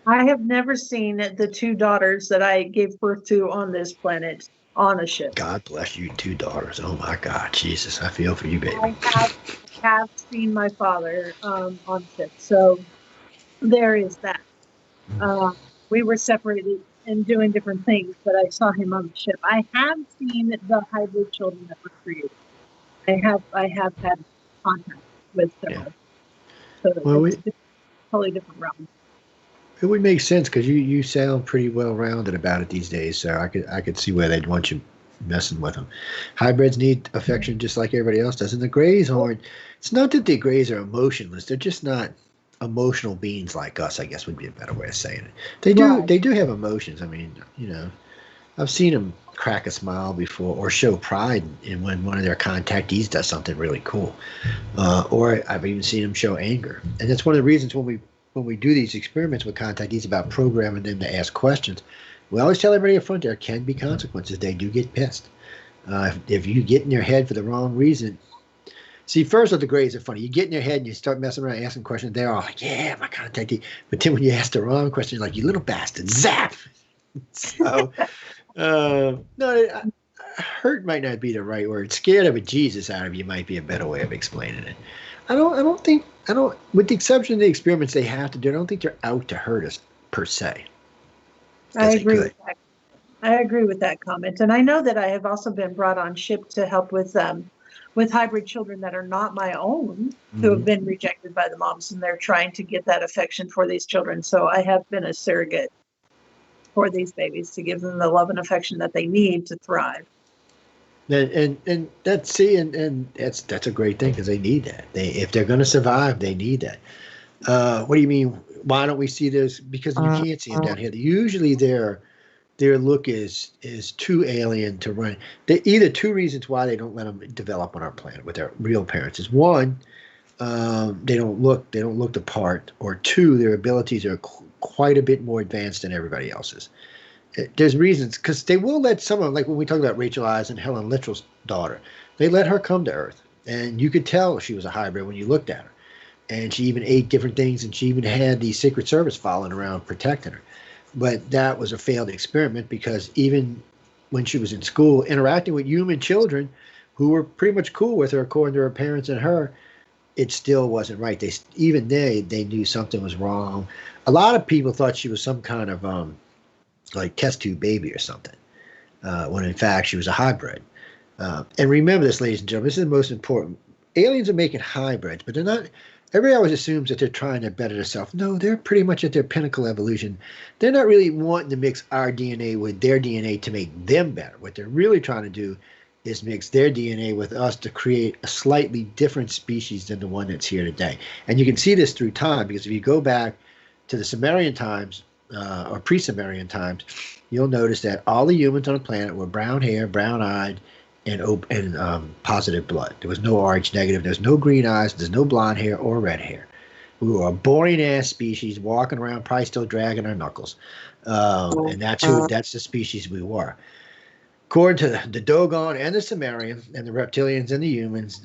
B: I have never seen the two daughters that I gave birth to on this planet on a ship.
A: God bless you, two daughters. Oh, my God. Jesus, I feel for you, baby.
B: I have seen my father on ship. So there is that. We were separated and doing different things, but I saw him on the ship. I have seen the hybrid children that were created. I have had contact with them. Yeah. So it's totally different realms.
A: It would make sense because you sound pretty well rounded about it these days, so I could see where they'd want you messing with them. Hybrids need affection just like everybody else does, and the Greys aren't. It's not that the Greys are emotionless; they're just not emotional beings like us. I guess would be a better way of saying it. They do have emotions. I mean, I've seen them crack a smile before or show pride in when one of their contactees does something really cool, or I've even seen them show anger, and that's one of the reasons when we do these experiments with contactees about programming them to ask questions, we always tell everybody up front there can be consequences. They do get pissed. If you get in their head for the wrong reason. See, first of the Greys are funny. You get in their head and you start messing around asking questions. They're all like, yeah, my contactee. But then when you ask the wrong question, you're like, you little bastard, zap. So, no, hurt might not be the right word. Scared of a Jesus out of you might be a better way of explaining it. I don't think, with the exception of the experiments they have to do, I don't think they're out to hurt us per se.
B: I agree with that. I agree with that comment. And I know that I have also been brought on ship to help with hybrid children that are not my own, who have been rejected by the moms, and they're trying to get that affection for these children. So I have been a surrogate for these babies to give them the love and affection that they need to thrive.
A: And that's that's a great thing, because they need that. If they're going to survive, they need that. What do you mean? Why don't we see this? Because you can't see them down here. Usually their look is too alien to run. Either two reasons why they don't let them develop on our planet with their real parents is one, they don't look the part, or two, their abilities are quite a bit more advanced than everybody else's. There's reasons, because they will let someone, like when we talk about Rachel Eyes and Helen Littrell's daughter, they let her come to Earth, and you could tell she was a hybrid when you looked at her. And she even ate different things, and she even had the Secret Service following around protecting her. But that was a failed experiment, because even when she was in school interacting with human children who were pretty much cool with her, according to her parents and her, it still wasn't right. They knew something was wrong. A lot of people thought she was some kind of like test tube baby or something, when in fact she was a hybrid. And remember this, ladies and gentlemen, this is the most important. Aliens are making hybrids, but they're not. Everybody always assumes that they're trying to better themselves. No, they're pretty much at their pinnacle evolution. They're not really wanting to mix our DNA with their DNA to make them better. What they're really trying to do is mix their DNA with us to create a slightly different species than the one that's here today. And you can see this through time, because if you go back to the Sumerian times, or pre-Sumerian times, you'll notice that all the humans on the planet were brown hair, brown-eyed, and positive blood. There was no Rh negative. There's no green eyes. There's no blonde hair or red hair. We were a boring-ass species walking around, probably still dragging our knuckles. And that's the species we were. According to the Dogon and the Sumerian and the reptilians and the humans,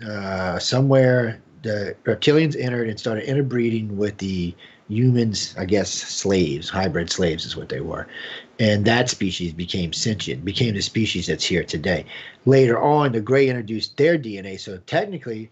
A: somewhere the reptilians entered and started interbreeding with the humans, I guess, slaves, hybrid slaves is what they were. And that species became sentient, became the species that's here today. Later on, the Grey introduced their DNA. So technically,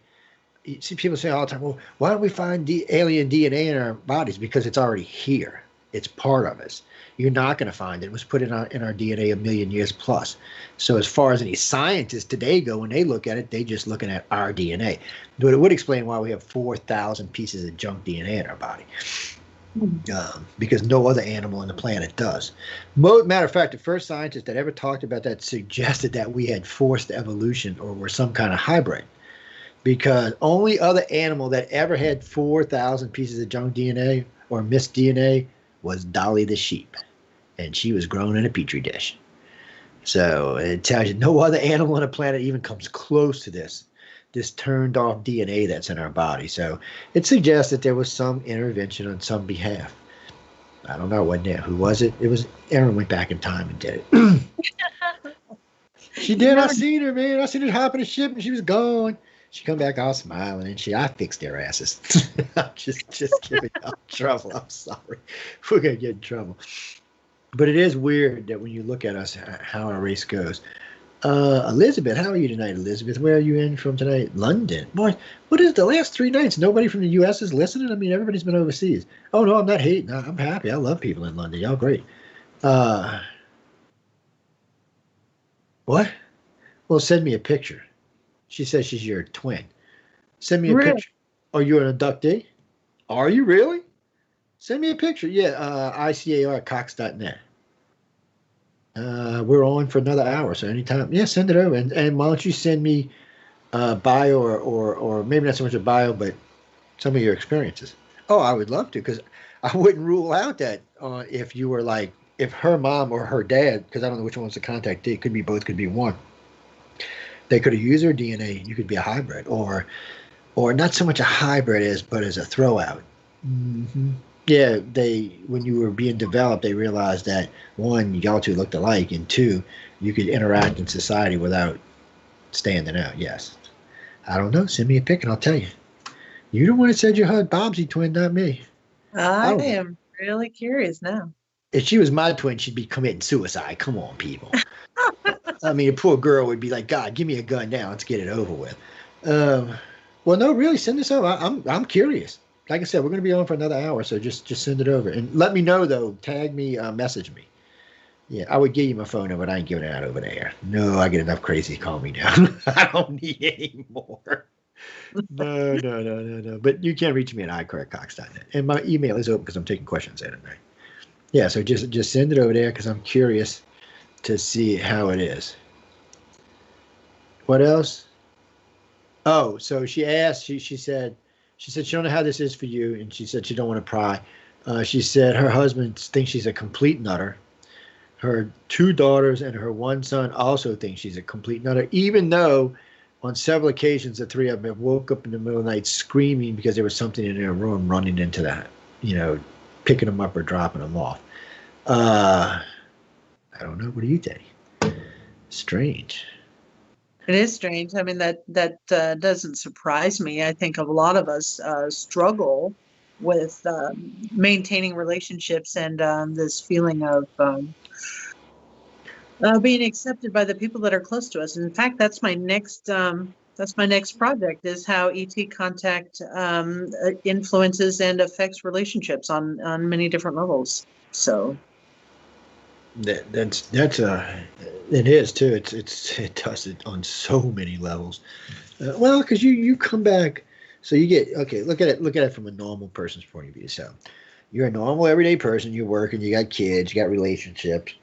A: you see people say all the time, well, why don't we find alien DNA in our bodies? Because it's already here. It's part of us. You're not going to find it. It was put in our DNA a million years plus. So as far as any scientists today go, when they look at it, they just looking at our DNA. But it would explain why we have 4,000 pieces of junk DNA in our body. Because no other animal on the planet does. Matter of fact, the first scientist that ever talked about that suggested that we had forced evolution or were some kind of hybrid. Because only other animal that ever had 4,000 pieces of junk DNA or missed DNA was Dolly the sheep. And she was grown in a petri dish. So it tells you no other animal on the planet even comes close to this turned off DNA that's in our body. So it suggests that there was some intervention on some behalf. I don't know, wasn't there? Who was it? It was Erin went back in time and did it. She did. I seen her, man. I seen her hop in a ship and she was gone. She come back all smiling and I fixed their asses. I'm just giving y'all trouble. I'm sorry. We're going to get in trouble. But it is weird that when you look at us, how our race goes. Elizabeth, how are you tonight, Elizabeth? Where are you in from tonight? London. Boy, what is the last 3 nights? Nobody from the U.S. is listening? I mean, everybody's been overseas. Oh, no, I'm not hating. I'm happy. I love people in London. Y'all great. What? Well, send me a picture. She says she's your twin. Send me a picture. Are you an abductee? Are you really? Send me a picture. Yeah, ICAR@cox.net. We're on for another hour, so anytime. Yeah, send it over. And why don't you send me bio or maybe not so much a bio, but some of your experiences. Oh, I would love to, because I wouldn't rule out that if you were like, if her mom or her dad, because I don't know which one's the contactee, it could be both, could be one. They could have used their DNA. You could be a hybrid, or not so much a hybrid but as a throwout. Mm-hmm. Yeah, when you were being developed, they realized that, one, y'all two looked alike, and two, you could interact in society without standing out. Yes. I don't know. Send me a pic and I'll tell you. You're the one that said you hugged Bobsy twin, not me.
B: I am really curious now.
A: If she was my twin, she'd be committing suicide. Come on, people. I mean, a poor girl would be like, God, give me a gun now. Let's get it over with. Well, no, really, send this over. I'm curious. Like I said, we're going to be on for another hour, so just send it over. And let me know, though. Tag me, message me. Yeah, I would give you my phone number, but I ain't giving it out over there. No, I get enough crazy to calm me down. I don't need any more. No. But you can reach me at iCorrectCox.net. And my email is open because I'm taking questions at night. Yeah, so just send it over there because I'm curious to see how it is. What else? Oh, so she asked, she said she don't know how this is for you, and she said she don't want to pry. She said her husband thinks she's a complete nutter. Her 2 daughters and her 1 son also think she's a complete nutter, even though on several occasions the 3 of them have woke up in the middle of the night screaming because there was something in their room running into that, picking them up or dropping them off. I don't know. What do you think? Strange.
B: It is strange. I mean, that doesn't surprise me. I think a lot of us struggle with maintaining relationships and this feeling of being accepted by the people that are close to us. And in fact, that's my next project, is how ET contact influences and affects relationships on many different levels. So
A: it is too. It does it on so many levels. Well, because you come back, so you get Look at it from a normal person's point of view. So you're a normal everyday person. You're working. You got kids. You got relationships.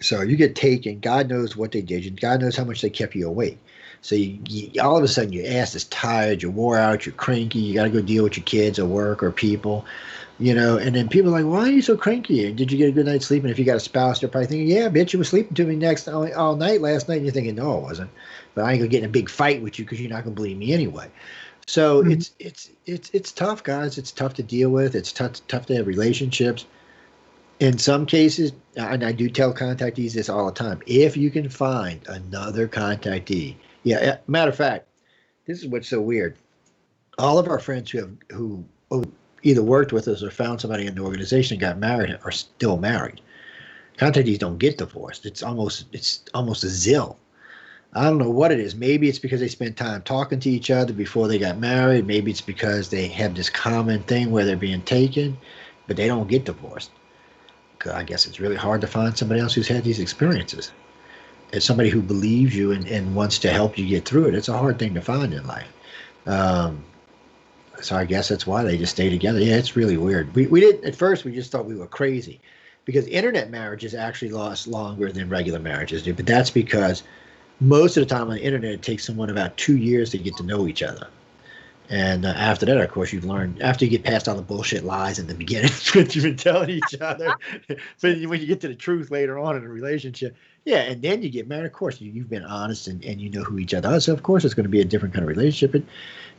A: So you get taken. God knows what they did. God knows how much they kept you awake. So you all of a sudden your ass is tired. You're wore out. You're cranky. You got to go deal with your kids or work or people. And then people are like, why are you so cranky? And did you get a good night's sleep? And if you got a spouse, they're probably thinking, yeah, bitch, you were sleeping to me all night last night. And you're thinking, no, I wasn't. But I ain't gonna get in a big fight with you because you're not gonna believe me anyway. So it's tough, guys. It's tough to deal with. It's tough to have relationships. In some cases, and I do tell contactees this all the time, if you can find another contactee. Yeah, matter of fact, this is what's so weird. All of our friends who either worked with us or found somebody in the organization and got married are still married. Contactees don't get divorced. It's almost a zill. I don't know what it is. Maybe it's because they spent time talking to each other before they got married. Maybe it's because they have this common thing where they're being taken, but they don't get divorced. I guess it's really hard to find somebody else who's had these experiences. It's somebody who believes you and wants to help you get through it. It's a hard thing to find in life. So I guess that's why they just stay together. Yeah, it's really weird. We didn't at first. We just thought we were crazy because internet marriages actually last longer than regular marriages do. But that's because most of the time on the internet, it takes someone about 2 years to get to know each other. And after that, of course, you've learned, after you get past all the bullshit lies in the beginning, that you've been telling each other. But when you get to the truth later on in a relationship, yeah, and then you get married, of course, you've been honest and you know who each other are. So, of course, it's going to be a different kind of relationship. And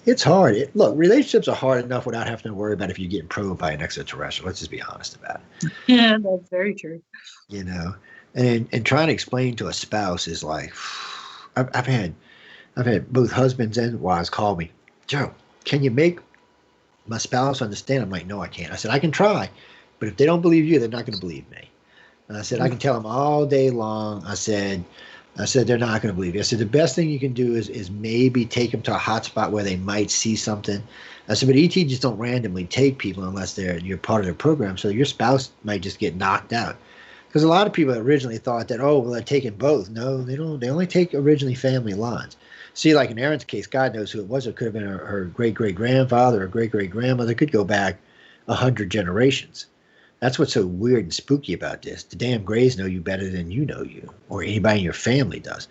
A: it's hard. Look, relationships are hard enough without having to worry about if you're getting probed by an extraterrestrial. Let's just be honest about it.
B: Yeah, that's very true.
A: And trying to explain to a spouse is like, I've had both husbands and wives call me, Joe, can you make my spouse understand? I'm like, no, I can't. I said, I can try, but if they don't believe you, they're not going to believe me. And I said, I can tell them all day long. I said, they're not going to believe you. I said, the best thing you can do is maybe take them to a hot spot where they might see something. I said, but ET just don't randomly take people unless you're part of their program. So your spouse might just get knocked out. Because a lot of people originally thought that, they're taking both. No, they don't. They only take originally family lines. See, like in Erin's case, God knows who it was. It could have been her great-great-grandfather or great-great-grandmother. It could go back 100 generations. That's what's so weird and spooky about this. The damn Greys know you better than you know you, or anybody in your family does.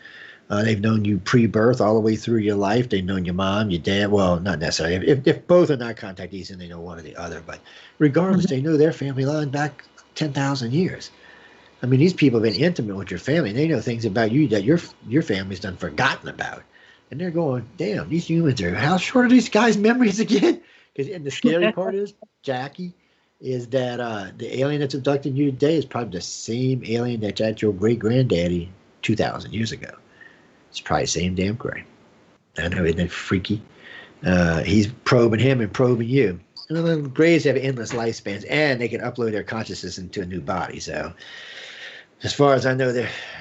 A: They've known you pre-birth all the way through your life. They've known your mom, your dad. Well, not necessarily. If both are not contactees, then they know one or the other. But regardless, they know their family line back 10,000 years. I mean, these people have been intimate with your family. And they know things about you that your family's done forgotten about. And they're going, damn, these humans how short are these guys' memories again? And the scary part is, Jackie, is that the alien that's abducting you today is probably the same alien that's at your great-granddaddy 2,000 years ago. It's probably the same damn gray. I know, isn't it freaky? He's probing him and probing you. And the Greys have endless lifespans, and they can upload their consciousness into a new body. So As far as I know,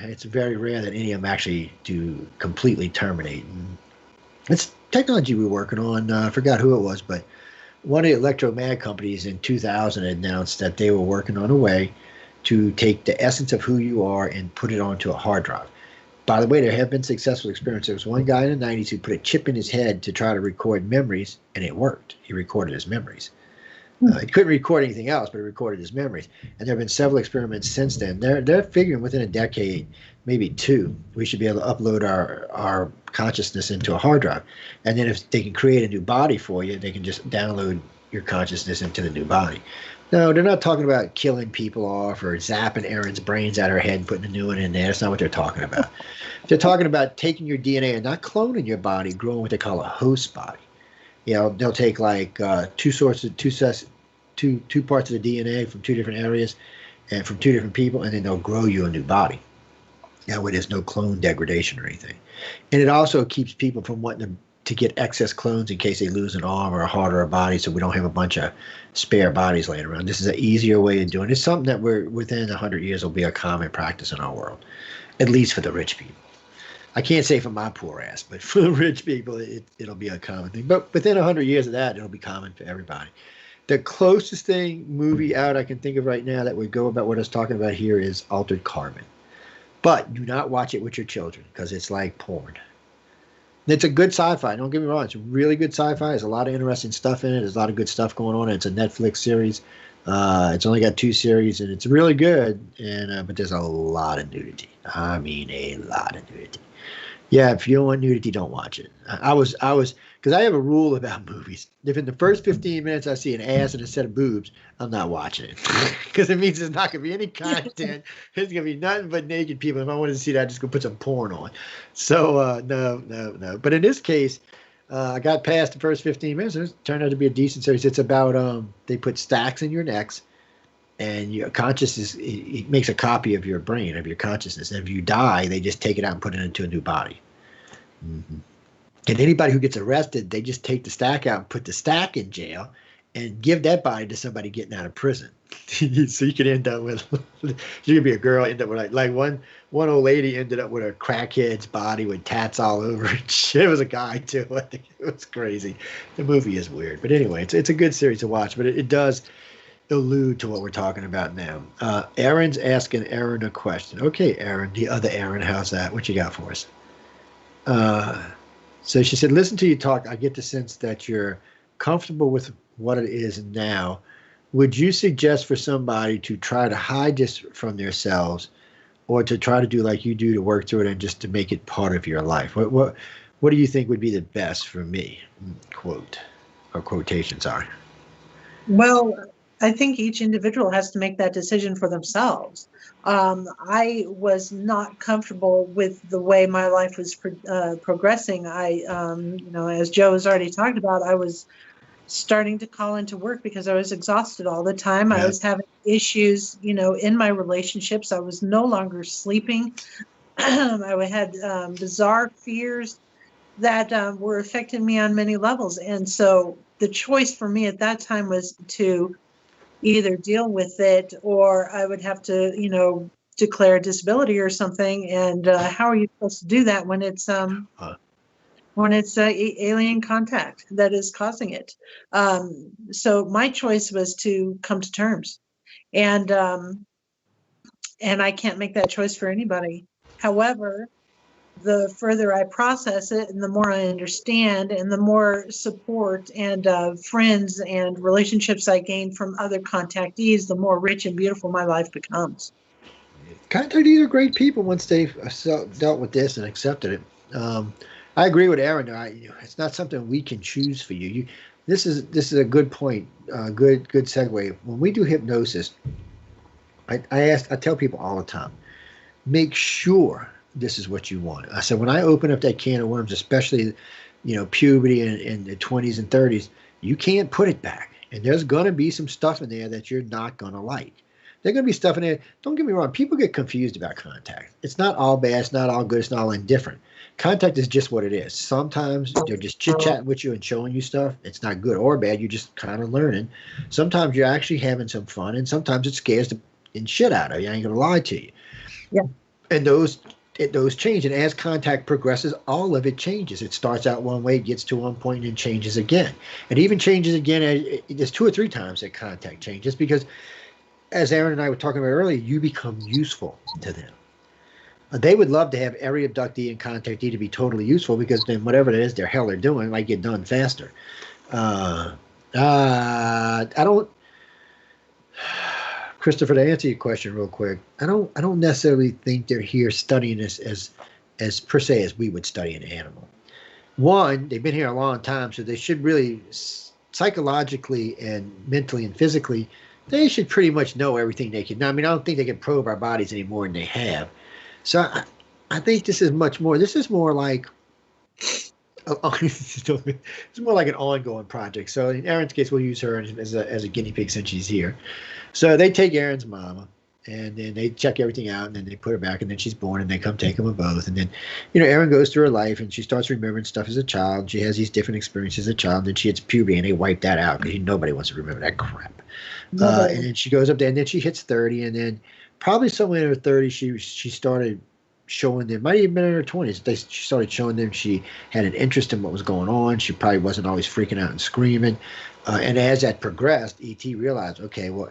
A: it's very rare that any of them actually do completely terminate. And it's technology we're working on. I forgot who it was, but one of the electromag companies in 2000 announced that they were working on a way to take the essence of who you are and put it onto a hard drive. By the way, there have been successful experiments. There was one guy in the 90s who put a chip in his head to try to record memories, and it worked. He recorded his memories. He couldn't record anything else, but he recorded his memories. And there have been several experiments since then. They're figuring within a decade, maybe two, we should be able to upload our consciousness into a hard drive. And then if they can create a new body for you, they can just download your consciousness into the new body. No, they're not talking about killing people off or zapping Erin's brains out of her head and putting a new one in there. That's not what they're talking about. They're talking about taking your DNA and not cloning your body, growing what they call a host body. You know, they'll take like two parts of the DNA from two different areas and from two different people, and then they'll grow you a new body. That way there's no clone degradation or anything. And it also keeps people from wanting to get excess clones in case they lose an arm or a heart or a body, so we don't have a bunch of spare bodies laying around. This is an easier way of doing it. It's something that we're within 100 years will be a common practice in our world, at least for the rich people. I can't say for my poor ass, but for the rich people, it'll be a common thing. But within 100 years of that, it'll be common for everybody. The closest movie out I can think of right now that would go about what I was talking about here is Altered Carbon. But do not watch it with your children because it's like porn. It's a good sci-fi. Don't get me wrong. It's really good sci-fi. There's a lot of interesting stuff in it. There's a lot of good stuff going on. It's a Netflix series. It's only got 2 series, and it's really good. But there's a lot of nudity. I mean, a lot of nudity. Yeah, if you don't want nudity, don't watch it. I was because I have a rule about movies. If in the first 15 minutes I see an ass and a set of boobs, I'm not watching it because it means there's not going to be any content. There's going to be nothing but naked people. If I wanted to see that, just go put some porn on. So no. But in this case, I got past the first 15 minutes. It turned out to be a decent series. It's about they put stacks in your necks. And your consciousness, it makes a copy of your brain, of your consciousness. And if you die, they just take it out and put it into a new body. Mm-hmm. And anybody who gets arrested, they just take the stack out and put the stack in jail and give that body to somebody getting out of prison. So you could end up with, you could be a girl, end up with like one old lady ended up with a crackhead's body with tats all over it. It was a guy too. I think it was crazy. The movie is weird. But anyway, it's a good series to watch, but it does allude to what we're talking about now. Erin's asking Erin a question. Okay, Erin, the other Erin, how's that? What you got for us? So she said, listen to you talk. I get the sense that you're comfortable with what it is now. Would you suggest for somebody to try to hide this from themselves or to try to do like you do to work through it and just to make it part of your life? What do you think would be the best for me? Quote or quotation, sorry.
B: Well, I think each individual has to make that decision for themselves. I was not comfortable with the way my life was progressing. As Joe has already talked about, I was starting to call into work because I was exhausted all the time. Yeah. I was having issues, in my relationships. I was no longer sleeping. I had bizarre fears that were affecting me on many levels. And so the choice for me at that time was to either deal with it or I would have to, declare a disability or something. And how are you supposed to do that when it's alien contact that is causing it? So my choice was to come to terms, and I can't make that choice for anybody. However, the further I process it and the more I understand and the more support and friends and relationships I gain from other contactees, the more rich and beautiful my life becomes.
A: Contactees are great people once they've dealt with this and accepted it. I agree with Erin. It's not something we can choose for you. This is a good point, good segue. When we do hypnosis, I tell people all the time, make sure this is what you want. I said, when I open up that can of worms, especially, puberty and the 20s and 30s, you can't put it back. And there's going to be some stuff in there that you're not going to like. There's going to be stuff in there. Don't get me wrong. People get confused about contact. It's not all bad. It's not all good. It's not all indifferent. Contact is just what it is. Sometimes they're just chit-chatting with you and showing you stuff. It's not good or bad. You're just kind of learning. Sometimes you're actually having some fun, and sometimes it scares the shit out of you. I ain't going to lie to you.
B: Yeah.
A: And those change. And as contact progresses, all of it changes. It starts out one way, gets to one point, and changes again. It even changes again. There's 2 or 3 times that contact changes because, as Erin and I were talking about earlier, you become useful to them. They would love to have every abductee and contactee to be totally useful because then whatever it is the hell they're doing might get done faster. I don't, Christopher, to answer your question real quick, I don't necessarily think they're here studying this as per se as we would study an animal. One, they've been here a long time, so they should really psychologically and mentally and physically, they should pretty much know everything they can know. I mean, I don't think they can probe our bodies any more than they have. So I think this is much more. This is more like it's more like an ongoing project. So in Erin's case, we'll use her as a guinea pig since she's here. So they take Erin's mama, and then they check everything out, and then they put her back, and then she's born, and they come take them both. And then, Erin goes through her life, and she starts remembering stuff as a child. She has these different experiences as a child. Then she hits puberty, and they wipe that out because nobody wants to remember that crap. And then she goes up there, and then she hits 30, and then probably somewhere in her 30s, she started showing them, might even been in her 20s, she started showing them she had an interest in what was going on. She probably wasn't always freaking out and screaming. And as that progressed, E.T. realized, okay, well,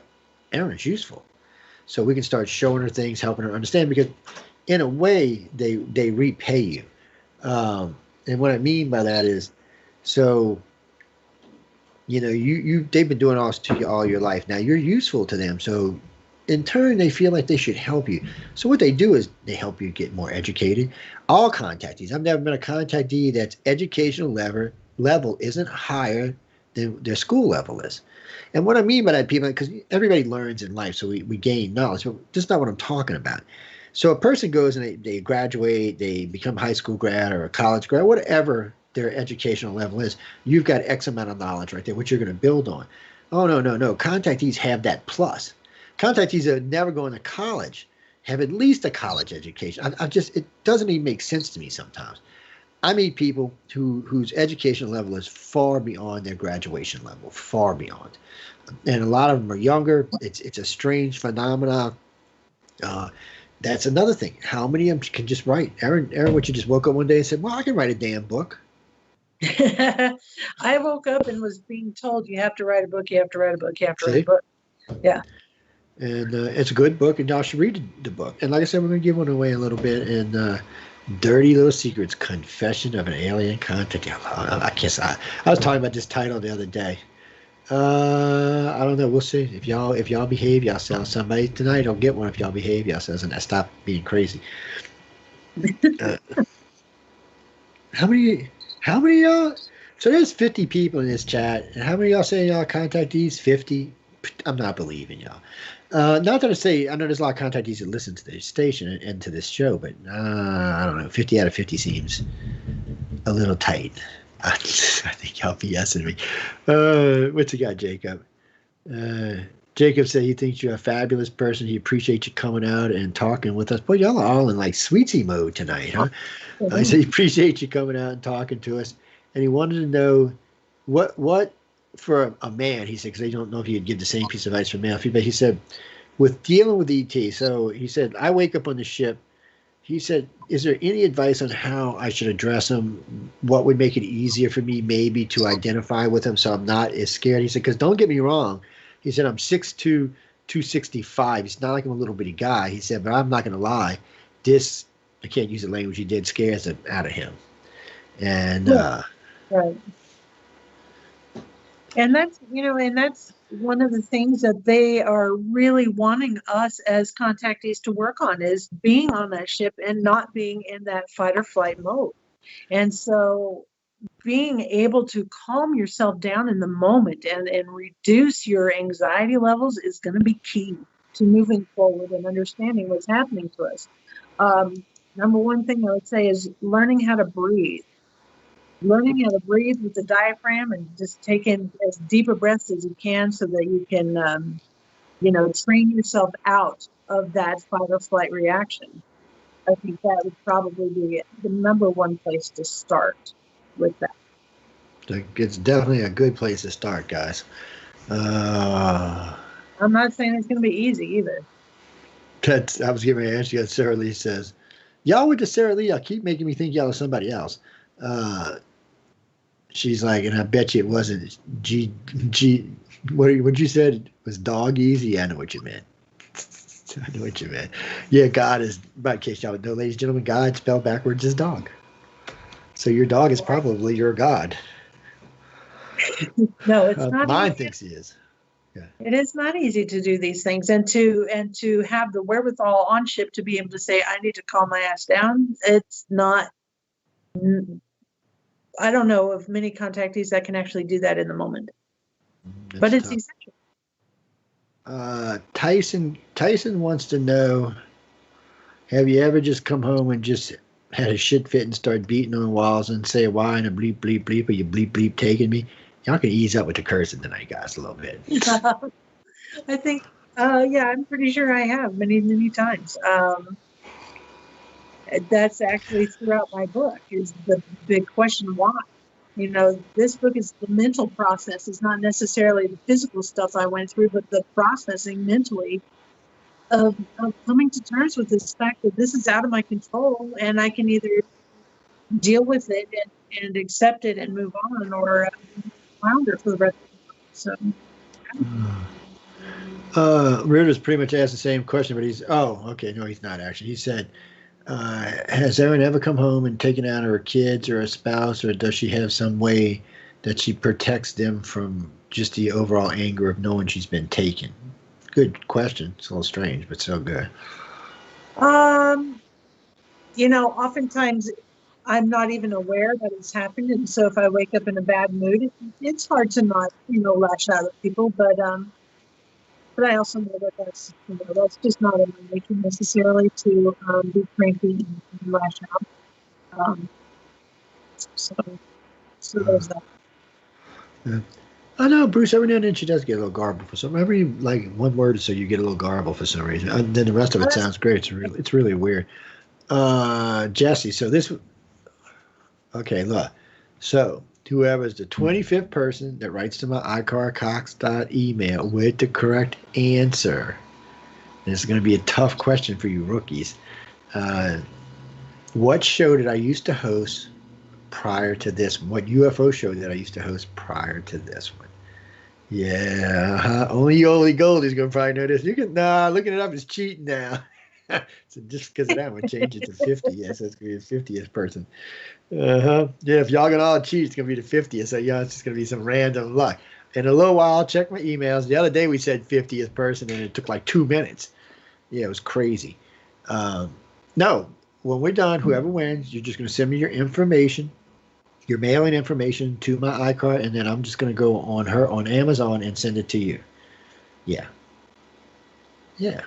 A: Erin's useful. So we can start showing her things, helping her understand, because in a way, they repay you. And what I mean by that is, so, they've been doing all this to you all your life. Now you're useful to them. So in turn, they feel like they should help you. So what they do is they help you get more educated. All contactees. I've never been a contactee that's educational level isn't higher than their school level is. And what I mean by that, people, because everybody learns in life, so we gain knowledge, but that's not what I'm talking about. So a person goes and they graduate, they become a high school grad or a college grad, whatever their educational level is, you've got X amount of knowledge right there, which you're going to build on. Oh, no. Contactees have that plus. Contactees that are never going to college have at least a college education. It doesn't even make sense to me sometimes. I meet people whose educational level is far beyond their graduation level, far beyond. And a lot of them are younger. It's a strange phenomenon. That's another thing. How many of them can just write? Erin, what, you just woke up one day and said, well, I can write a damn book.
B: I woke up and was being told, you have to write a book, you have to write a book, you have to write a book. Yeah. And
A: it's a good book, and y'all should read the book. And like I said, we're going to give one away a little bit. And Dirty Little Secrets, Confession of an Alien Contact. I was talking about this title the other day. I don't know. We'll see. If y'all behave yourselves, somebody tonight will get one if y'all behave yourselves and stop being crazy. How many y'all? So there's 50 people in this chat. And how many y'all say y'all contactees? 50? I'm not believing y'all. Not that I know there's a lot of contactees that listen to this station and to this show, but I don't know. 50 out of 50 seems a little tight. I think y'all BSing me. What's you got, Jacob? Jacob said he thinks you're a fabulous person. He appreciates you coming out and talking with us. Boy, y'all are all in like sweetie mode tonight, huh? I said he appreciates you coming out and talking to us. And he wanted to know what for a man, he said, because they don't know if you'd give the same piece of advice for male feedback. He said, with dealing with ET, so he said, I wake up on the ship. He said, is there any advice on how I should address him? What would make it easier for me maybe to identify with him so I'm not as scared? He said, because don't get me wrong. He said, I'm 6'2", 265. It's not like I'm a little bitty guy. He said, but I'm not going to lie. This, I can't use the language he did, scares it out of him. And
B: right. And that's one of the things that they are really wanting us as contactees to work on is being on that ship and not being in that fight or flight mode. And so being able to calm yourself down in the moment and reduce your anxiety levels is going to be key to moving forward and understanding what's happening to us. Number one thing I would say is learning how to breathe. Learning how to breathe with the diaphragm and just take in as deep a breaths as you can so that you can, train yourself out of that fight or flight reaction. I think that would probably be the number one place to start with that.
A: It's definitely a good place to start, guys.
B: I'm not saying it's going to be easy either.
A: I was giving her an answer. Sarah Lee says, y'all went to Sarah Lee. Y'all keep making me think y'all are somebody else. She's like, and I bet you it wasn't what you said it was dog easy. I know what you meant. I know what you meant. Yeah, God is, by case y'all know, ladies and gentlemen, God spelled backwards is dog. So your dog is probably your God.
B: No, it's not.
A: Mine thinks he is.
B: Yeah. It is not easy to do these things, and to have the wherewithal on ship to be able to say, I need to calm my ass down. It's not. I don't know of many contactees that can actually do that in the moment. But it's essential.
A: Tyson wants to know, have you ever just come home and just had a shit fit and start beating on walls and say, why in a bleep, bleep, bleep, are you bleep, bleep taking me? Y'all can ease up with the cursing tonight, guys, a little bit.
B: I think, yeah, I'm pretty sure I have many, many times. That's actually throughout my book is the big question, why? You know, this book is the mental process. It's not necessarily the physical stuff I went through, but the processing mentally of coming to terms with this fact that this is out of my control, and I can either deal with it and accept it and move on, or flounder for the rest of the time. So.
A: Ritter's pretty much asked the same question, but he's not actually. He said, has Erin ever come home and taken out her kids or a spouse, or does she have some way that she protects them from just the overall anger of knowing she's been taken? Good question. It's a little strange, but so good.
B: You know, oftentimes I'm not even aware that it's happened, and so if I wake up in a bad mood, it's hard to not, lash out at people. But I also know that that's just not in my nature necessarily to be cranky and lash out. So there's that.
A: Yeah. I know, Bruce, every now and then she does get a little garbled for some. Every one word or so you get a little garbled for some reason. And then the rest of it sounds great. It's really weird. Jesse, so this. Okay, look. So whoever's the 25th person that writes to my icarcox.email with the correct answer. And this is going to be a tough question for you rookies. What show did I used to host prior to this one? What UFO show did I used to host prior to this one? Yeah, only Gold is going to probably know this. Looking it up is cheating now. So just because of that, I'm going to change it to 50. Yes, that's going to be the 50th person. Yeah, if y'all can all cheat, it's going to be the 50th. So, yeah, it's just going to be some random luck. In a little while, I'll check my emails. The other day we said 50th person, and it took like 2 minutes. Yeah, it was crazy. No, when we're done, whoever wins, you're just going to send me your information, your mailing information to my iCard, and then I'm just going to go on Amazon and send it to you. Yeah. Yeah.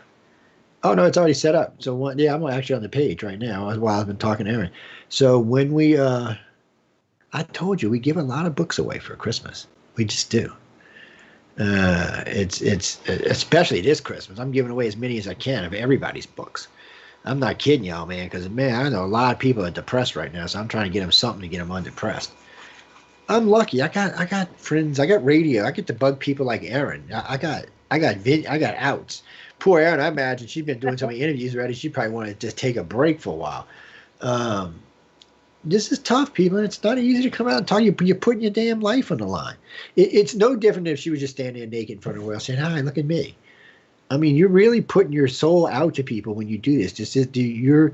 A: Oh, no, it's already set up. So, I'm actually on the page right now while I've been talking to Erin. So, when we, I told you, we give a lot of books away for Christmas. We just do. It's especially this Christmas. I'm giving away as many as I can of everybody's books. I'm not kidding y'all, man, because, I know a lot of people are depressed right now, so I'm trying to get them something to get them undepressed. I'm lucky. I got friends. I got radio. I get to bug people like Erin. I got outs. Poor Erin, I imagine she's been doing so many interviews already. She probably wanted to just take a break for a while. This is tough, people, and it's not easy to come out and talk. You're putting your damn life on the line. It's no different than if she was just standing there naked in front of the world saying, "Hi, look at me." I mean, you're really putting your soul out to people when you do this. You're,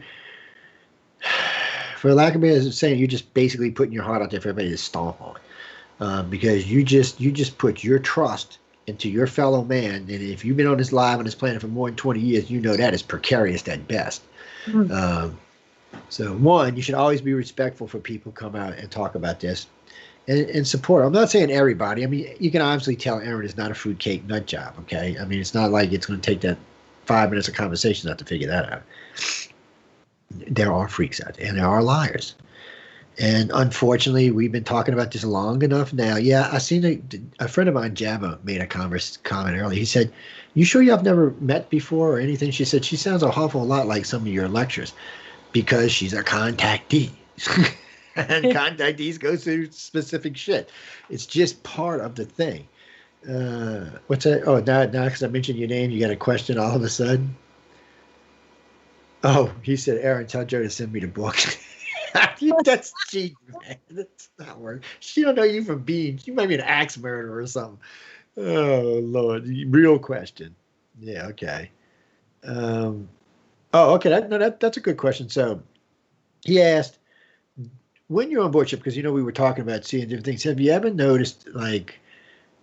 A: for lack of a better saying, you're just basically putting your heart out there for everybody to stomp on, because you just put your trust into your fellow man, and if you've been on this live on this planet for more than 20 years, you know that is precarious at best. Mm-hmm. So, one, you should always be respectful for people who come out and talk about this and support. I'm not saying everybody. I mean, you can obviously tell Erin is not a fruitcake nut job, okay? I mean, it's not like it's going to take that 5 minutes of conversation not to figure that out. There are freaks out there, and there are liars. And unfortunately, we've been talking about this long enough now. Yeah, I seen a friend of mine, Jabba, made a comment earlier. He said, "You sure y'all have never met before or anything?" She said, "She sounds an awful lot like some of your lectures because she's a contactee." And contactees go through specific shit. It's just part of the thing. What's that? Oh, now because I mentioned your name, you got a question all of a sudden? Oh, he said, Aaron, tell Joe to send me the book. That's cheating, man. That's not work. She don't know you from beans. You might be an axe murderer or something. Oh, Lord. Real question. Yeah, okay. Um, oh, okay. That's a good question. So he asked, when you're on board ship, because we were talking about seeing different things, have you ever noticed like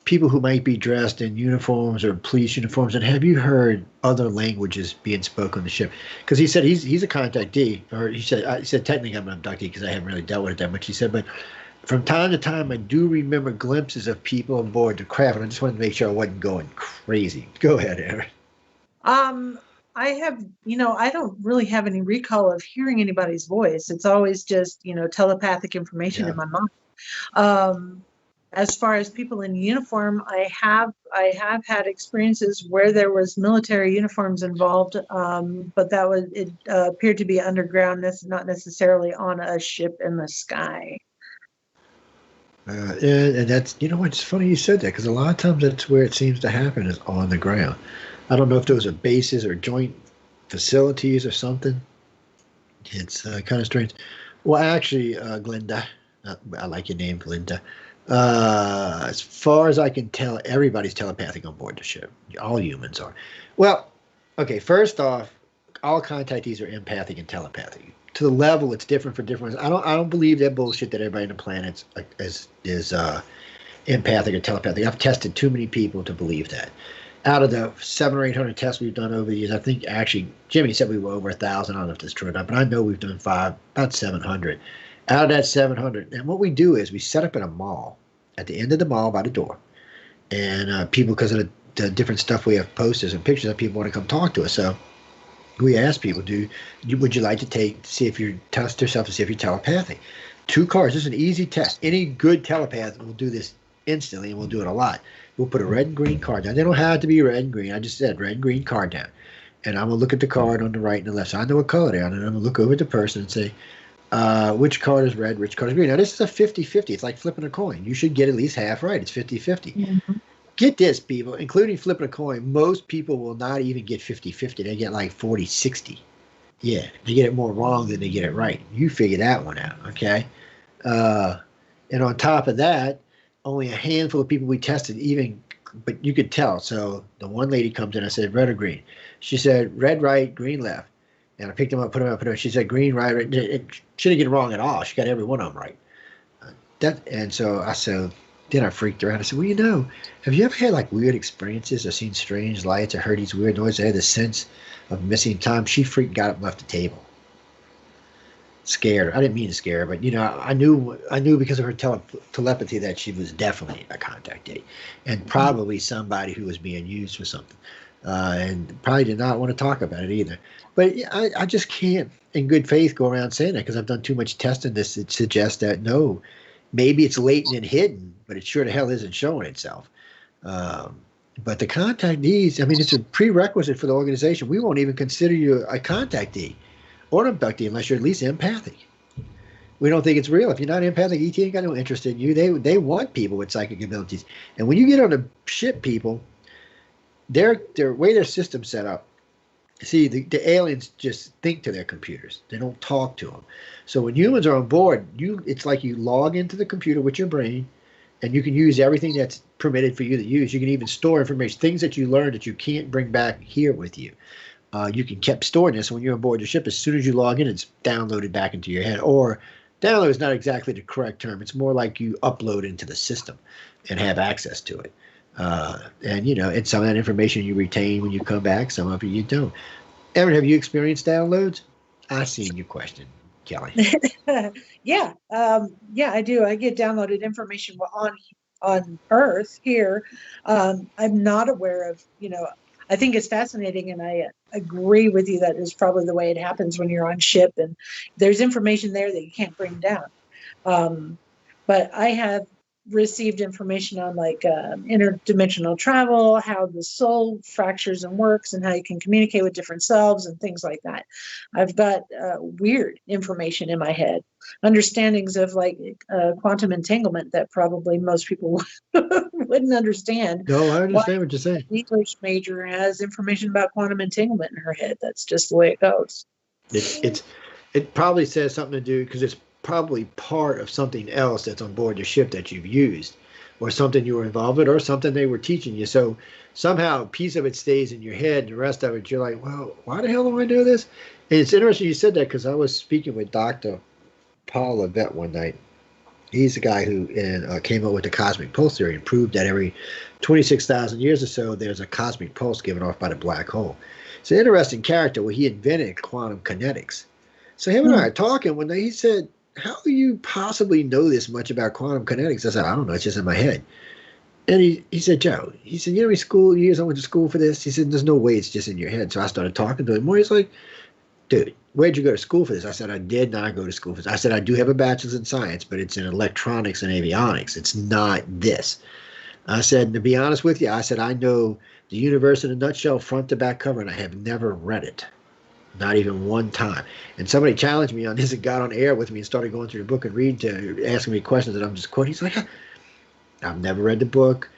A: people who might be dressed in uniforms or police uniforms, and have you heard other languages being spoken on the ship? Because he said he's a contactee, or he said technically I'm an abductee because I haven't really dealt with it that much. He said, but from time to time I do remember glimpses of people on board the craft, and I just wanted to make sure I wasn't going crazy. Go ahead, Aaron.
B: I have, I don't really have any recall of hearing anybody's voice. It's always just, telepathic information in my mind. As far as people in uniform, I have had experiences where there was military uniforms involved, but it appeared to be underground, not necessarily on a ship in the sky.
A: And that's, it's funny you said that, because a lot of times that's where it seems to happen, is on the ground. I don't know if those are bases or joint facilities or something. It's kind of strange. Well, actually, Glinda, I like your name, Glinda. As far as I can tell, everybody's telepathic on board the ship. All humans are. Well, okay, first off, all contactees are empathic and telepathic. To the level, it's different for different ones. I don't believe that bullshit that everybody on the planet is empathic or telepathic. I've tested too many people to believe that. Out of the 700 or 800 tests we've done over the years, I think actually Jimmy said we were over 1,000. I don't know if that's true or not, but I know we've done about 700. Out of that 700, and what we do is we set up in a mall, at the end of the mall by the door, and people, because of the different stuff we have, posters and pictures of people want to come talk to us. So we ask people, would you like to see if you test yourself to see if you're telepathic? 2 cards. This is an easy test. Any good telepath will do this instantly, and we'll do it a lot. We'll put a red and green card down. They don't have to be red and green. I just said red and green card down. And I'm going to look at the card on the right and the left. So I know what color they are. And I'm going to look over at the person and say, which card is red, which card is green. Now, this is a 50-50. It's like flipping a coin. You should get at least half right. It's 50-50. Mm-hmm. Get this, people, including flipping a coin, most people will not even get 50-50. They get like 40-60. Yeah, they get it more wrong than they get it right. You figure that one out, okay? And on top of that, only a handful of people we tested but you could tell. So the one lady comes in, I said, red or green? She said, red right, green left. And I picked them up, put them up. She said, green right. She didn't get it wrong at all. She got every one of them right. And so I said, then I freaked her out. I said, well, have you ever had like weird experiences or seen strange lights or heard these weird noises? I had this sense of missing time. She freaked, got up and left the table. Scared her. I didn't mean to scare her, but I knew because of her telepathy that she was definitely a contactee, and probably somebody who was being used for something, and probably did not want to talk about it either. But I just can't, in good faith, go around saying that, because I've done too much testing. This it suggests that no, maybe it's latent and hidden, but it sure the hell isn't showing itself. But the contactees, it's a prerequisite for the organization. We won't even consider you a contactee or an abductee unless you're at least empathic. We don't think it's real. If you're not empathic, ET ain't got no interest in you. They want people with psychic abilities. And when you get on a ship, people, their way their system's set up, see, the aliens just think to their computers. They don't talk to them. So when humans are on board, it's like you log into the computer with your brain, and you can use everything that's permitted for you to use. You can even store information, things that you learned that you can't bring back here with you. You can keep storing this when you're on board the ship. As soon as you log in, it's downloaded back into your head. Or download is not exactly the correct term. It's more like you upload into the system and have access to it. And some of that information you retain when you come back. Some of it you don't. Erin, have you experienced downloads? I seen your question, Kelly.
B: Yeah, I do. I get downloaded information on Earth here. I'm not aware of, I think it's fascinating, and I agree with you that is probably the way it happens when you're on ship, and there's information there that you can't bring down. But I have received information on like interdimensional travel, how the soul fractures and works, and how you can communicate with different selves and things like that. I've got weird information in my head, understandings of like quantum entanglement that probably most people wouldn't understand.
A: No, I understand what you're saying.
B: An English major has information about quantum entanglement in her head. That's just the way it goes.
A: It probably says something to do because it's probably part of something else that's on board the ship that you've used, or something you were involved with, or something they were teaching you. So somehow a piece of it stays in your head, and the rest of it you're like, well, why the hell do I do this? And it's interesting you said that because I was speaking with Dr. Paul Levette one night. He's the guy who came up with the cosmic pulse theory and proved that every 26,000 years or so, there's a cosmic pulse given off by the black hole. It's an interesting character. Well, he invented quantum kinetics. So him and I are talking one day. He said, how do you possibly know this much about quantum kinetics? I said, I don't know. It's just in my head. And he said, Joe, he said, you know how many school years I went to school for this? He said, there's no way it's just in your head. So I started talking to him more. He's like, dude, where'd you go to school for this? I said, I did not go to school for this. I said, I do have a bachelor's in science, but it's in electronics and avionics. It's not this. I said, to be honest with you, I said, I know the universe in a nutshell, front to back cover, and I have never read it. Not even one time. And somebody challenged me on this and got on air with me and started going through the book and reading to asking me questions that I'm just quoting. He's like, I've never read the book.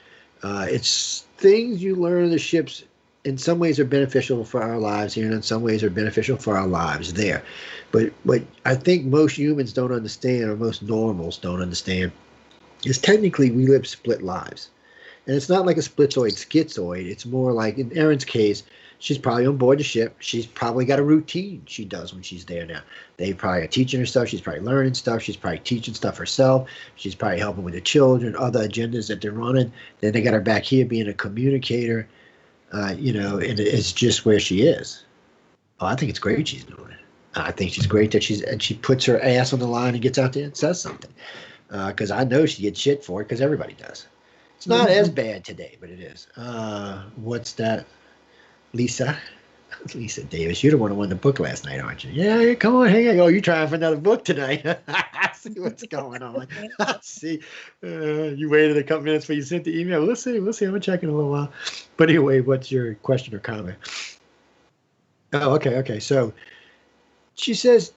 A: It's things you learn on the ships. In some ways are beneficial for our lives here, and in some ways are beneficial for our lives there. But what I think most humans don't understand, or most normals don't understand, is technically we live split lives. And it's not like a splitzoid schizoid. It's more like, in Erin's case, she's probably on board the ship. She's probably got a routine she does when she's there now. They probably are teaching her stuff. She's probably learning stuff. She's probably teaching stuff herself. She's probably helping with the children, other agendas that they're running. Then they got her back here being a communicator. And it's just where she is. Oh, I think it's great she's doing it. I think she's great that she puts her ass on the line and gets out there and says something. Because I know she gets shit for it, because everybody does. It's not as bad today, but it is. What's that? Lisa Davis, you're the one who won the book last night, aren't you? Yeah, come on, hang on. Oh, you're trying for another book tonight. I see what's going on. I see. You waited a couple minutes before you sent the email. We'll see. I'm going to check in a little while. But anyway, what's your question or comment? Oh, okay. So she says,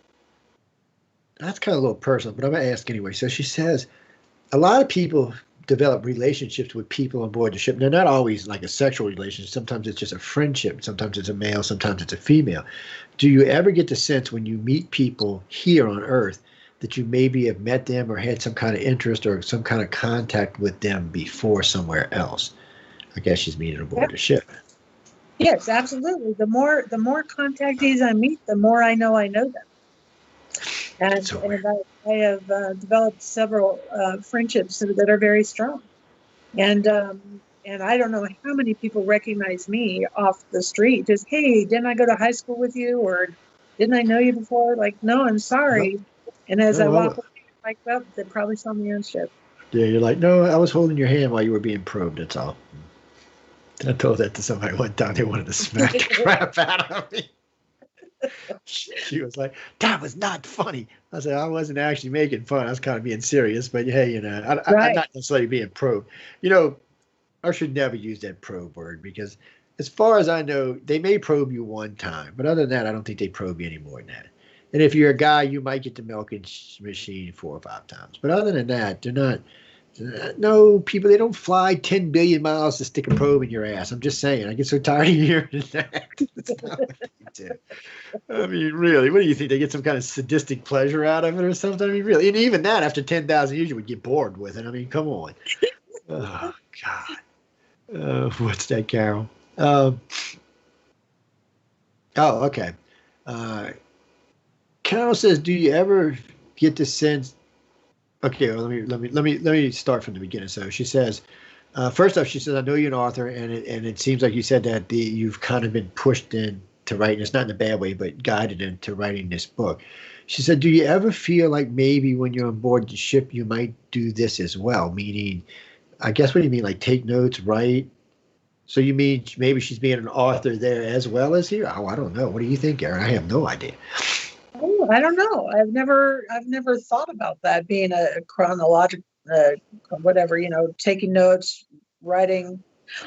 A: that's kind of a little personal, but I'm going to ask anyway. So she says, a lot of people develop relationships with people on board the ship. They're not always like a sexual relationship. Sometimes it's just a friendship. Sometimes it's a male. Sometimes it's a female. Do you ever get the sense when you meet people here on Earth that you maybe have met them or had some kind of interest or some kind of contact with them before somewhere else? I guess she's meeting aboard the ship.
B: Yes, absolutely. The more contactees I meet, the more I know them. And I have developed several friendships that are very strong. And I don't know how many people recognize me off the street. Just, hey, didn't I go to high school with you? Or didn't I know you before? Like, no, I'm sorry. And as I walk away, I'm like, well, they probably saw me on ship.
A: Yeah, you're like, no, I was holding your hand while you were being probed, that's all. I told that to somebody one time. They wanted to smack the crap out of me. She was like, that was not funny. I said, I wasn't actually making fun. I was kind of being serious. But hey, I'm not necessarily being probed. I should never use that probe word because as far as I know, they may probe you one time. But other than that, I don't think they probe you any more than that. And if you're a guy, you might get the milking machine 4 or 5 times. But other than that, they're not. No, people, they don't fly 10 billion miles to stick a probe in your ass. I'm just saying. I get so tired of hearing that. That's not what they do. I mean, really, what do you think? They get some kind of sadistic pleasure out of it or something? I mean, really. And even that, after 10,000 years, you would get bored with it. I mean, come on. Oh, God. What's that, Carol? Okay. Carol says, do you ever get the sense? Okay, well, let me start from the beginning. So she says, first off, she says, I know you're an author, and it seems like you said that you've kind of been pushed into writing. It's not in a bad way, but guided into writing this book. She said, do you ever feel like maybe when you're on board the ship, you might do this as well? Meaning, I guess what do you mean, like take notes, write? So you mean maybe she's being an author there as well as here? Oh, I don't know. What do you think, Erin? I have no idea.
B: Oh, I don't know. I've never thought about that being a chronological, whatever, taking notes, writing.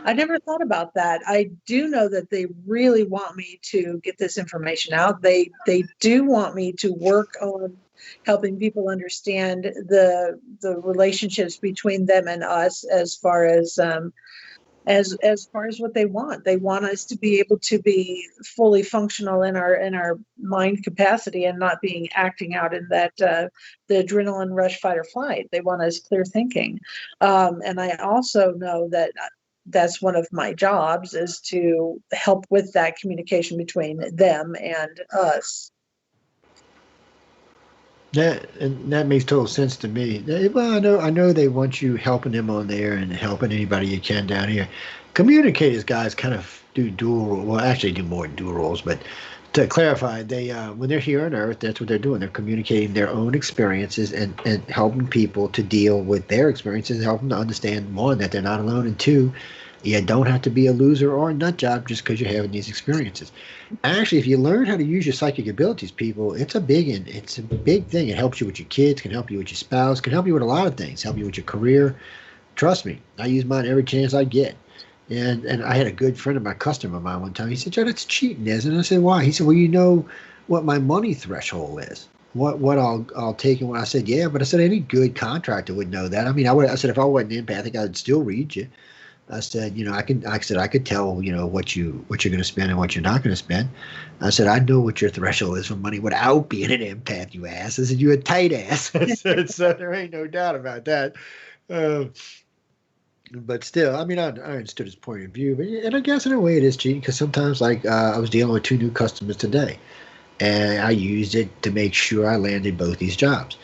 B: I never thought about that. I do know that they really want me to get this information out. They do want me to work on helping people understand the relationships between them and us as far as as far as what they want. They want us to be able to be fully functional in our mind capacity and not being acting out in that the adrenaline rush, fight or flight. They want us clear thinking. And I also know that that's one of my jobs, is to help with that communication between them and us.
A: That makes total sense to me. Well, I know they want you helping them on there and helping anybody you can down here. Communicators guys kind of do dual role. Well, actually do more than dual roles, but to clarify, they when they're here on Earth, that's what they're doing. They're communicating their own experiences and helping people to deal with their experiences, help them to understand, one, that they're not alone, and two, you don't have to be a loser or a nut job just because you're having these experiences. Actually, if you learn how to use your psychic abilities, people, it's a big thing. It helps you with your kids, can help you with your spouse, can help you with a lot of things, help you with your career. Trust me, I use mine every chance I get. And I had a good friend of my customer of mine one time. He said, "Joe, that's cheating, isn't it?" I said, "Why?" He said, "Well, you know what my money threshold is. What I'll take." And when I said, "Yeah," but I said any good contractor would know that. I mean, I said if I wasn't empathic, I'd still read you. I said, I could tell, what you're going to spend and what you're not going to spend. I said, I know what your threshold is for money without being an empath, you ass. I said, you a tight ass. I said, so there ain't no doubt about that. But still, I mean, I understood his point of view, and I guess in a way it is cheating, because sometimes, like, I was dealing with 2 new customers today, and I used it to make sure I landed both these jobs.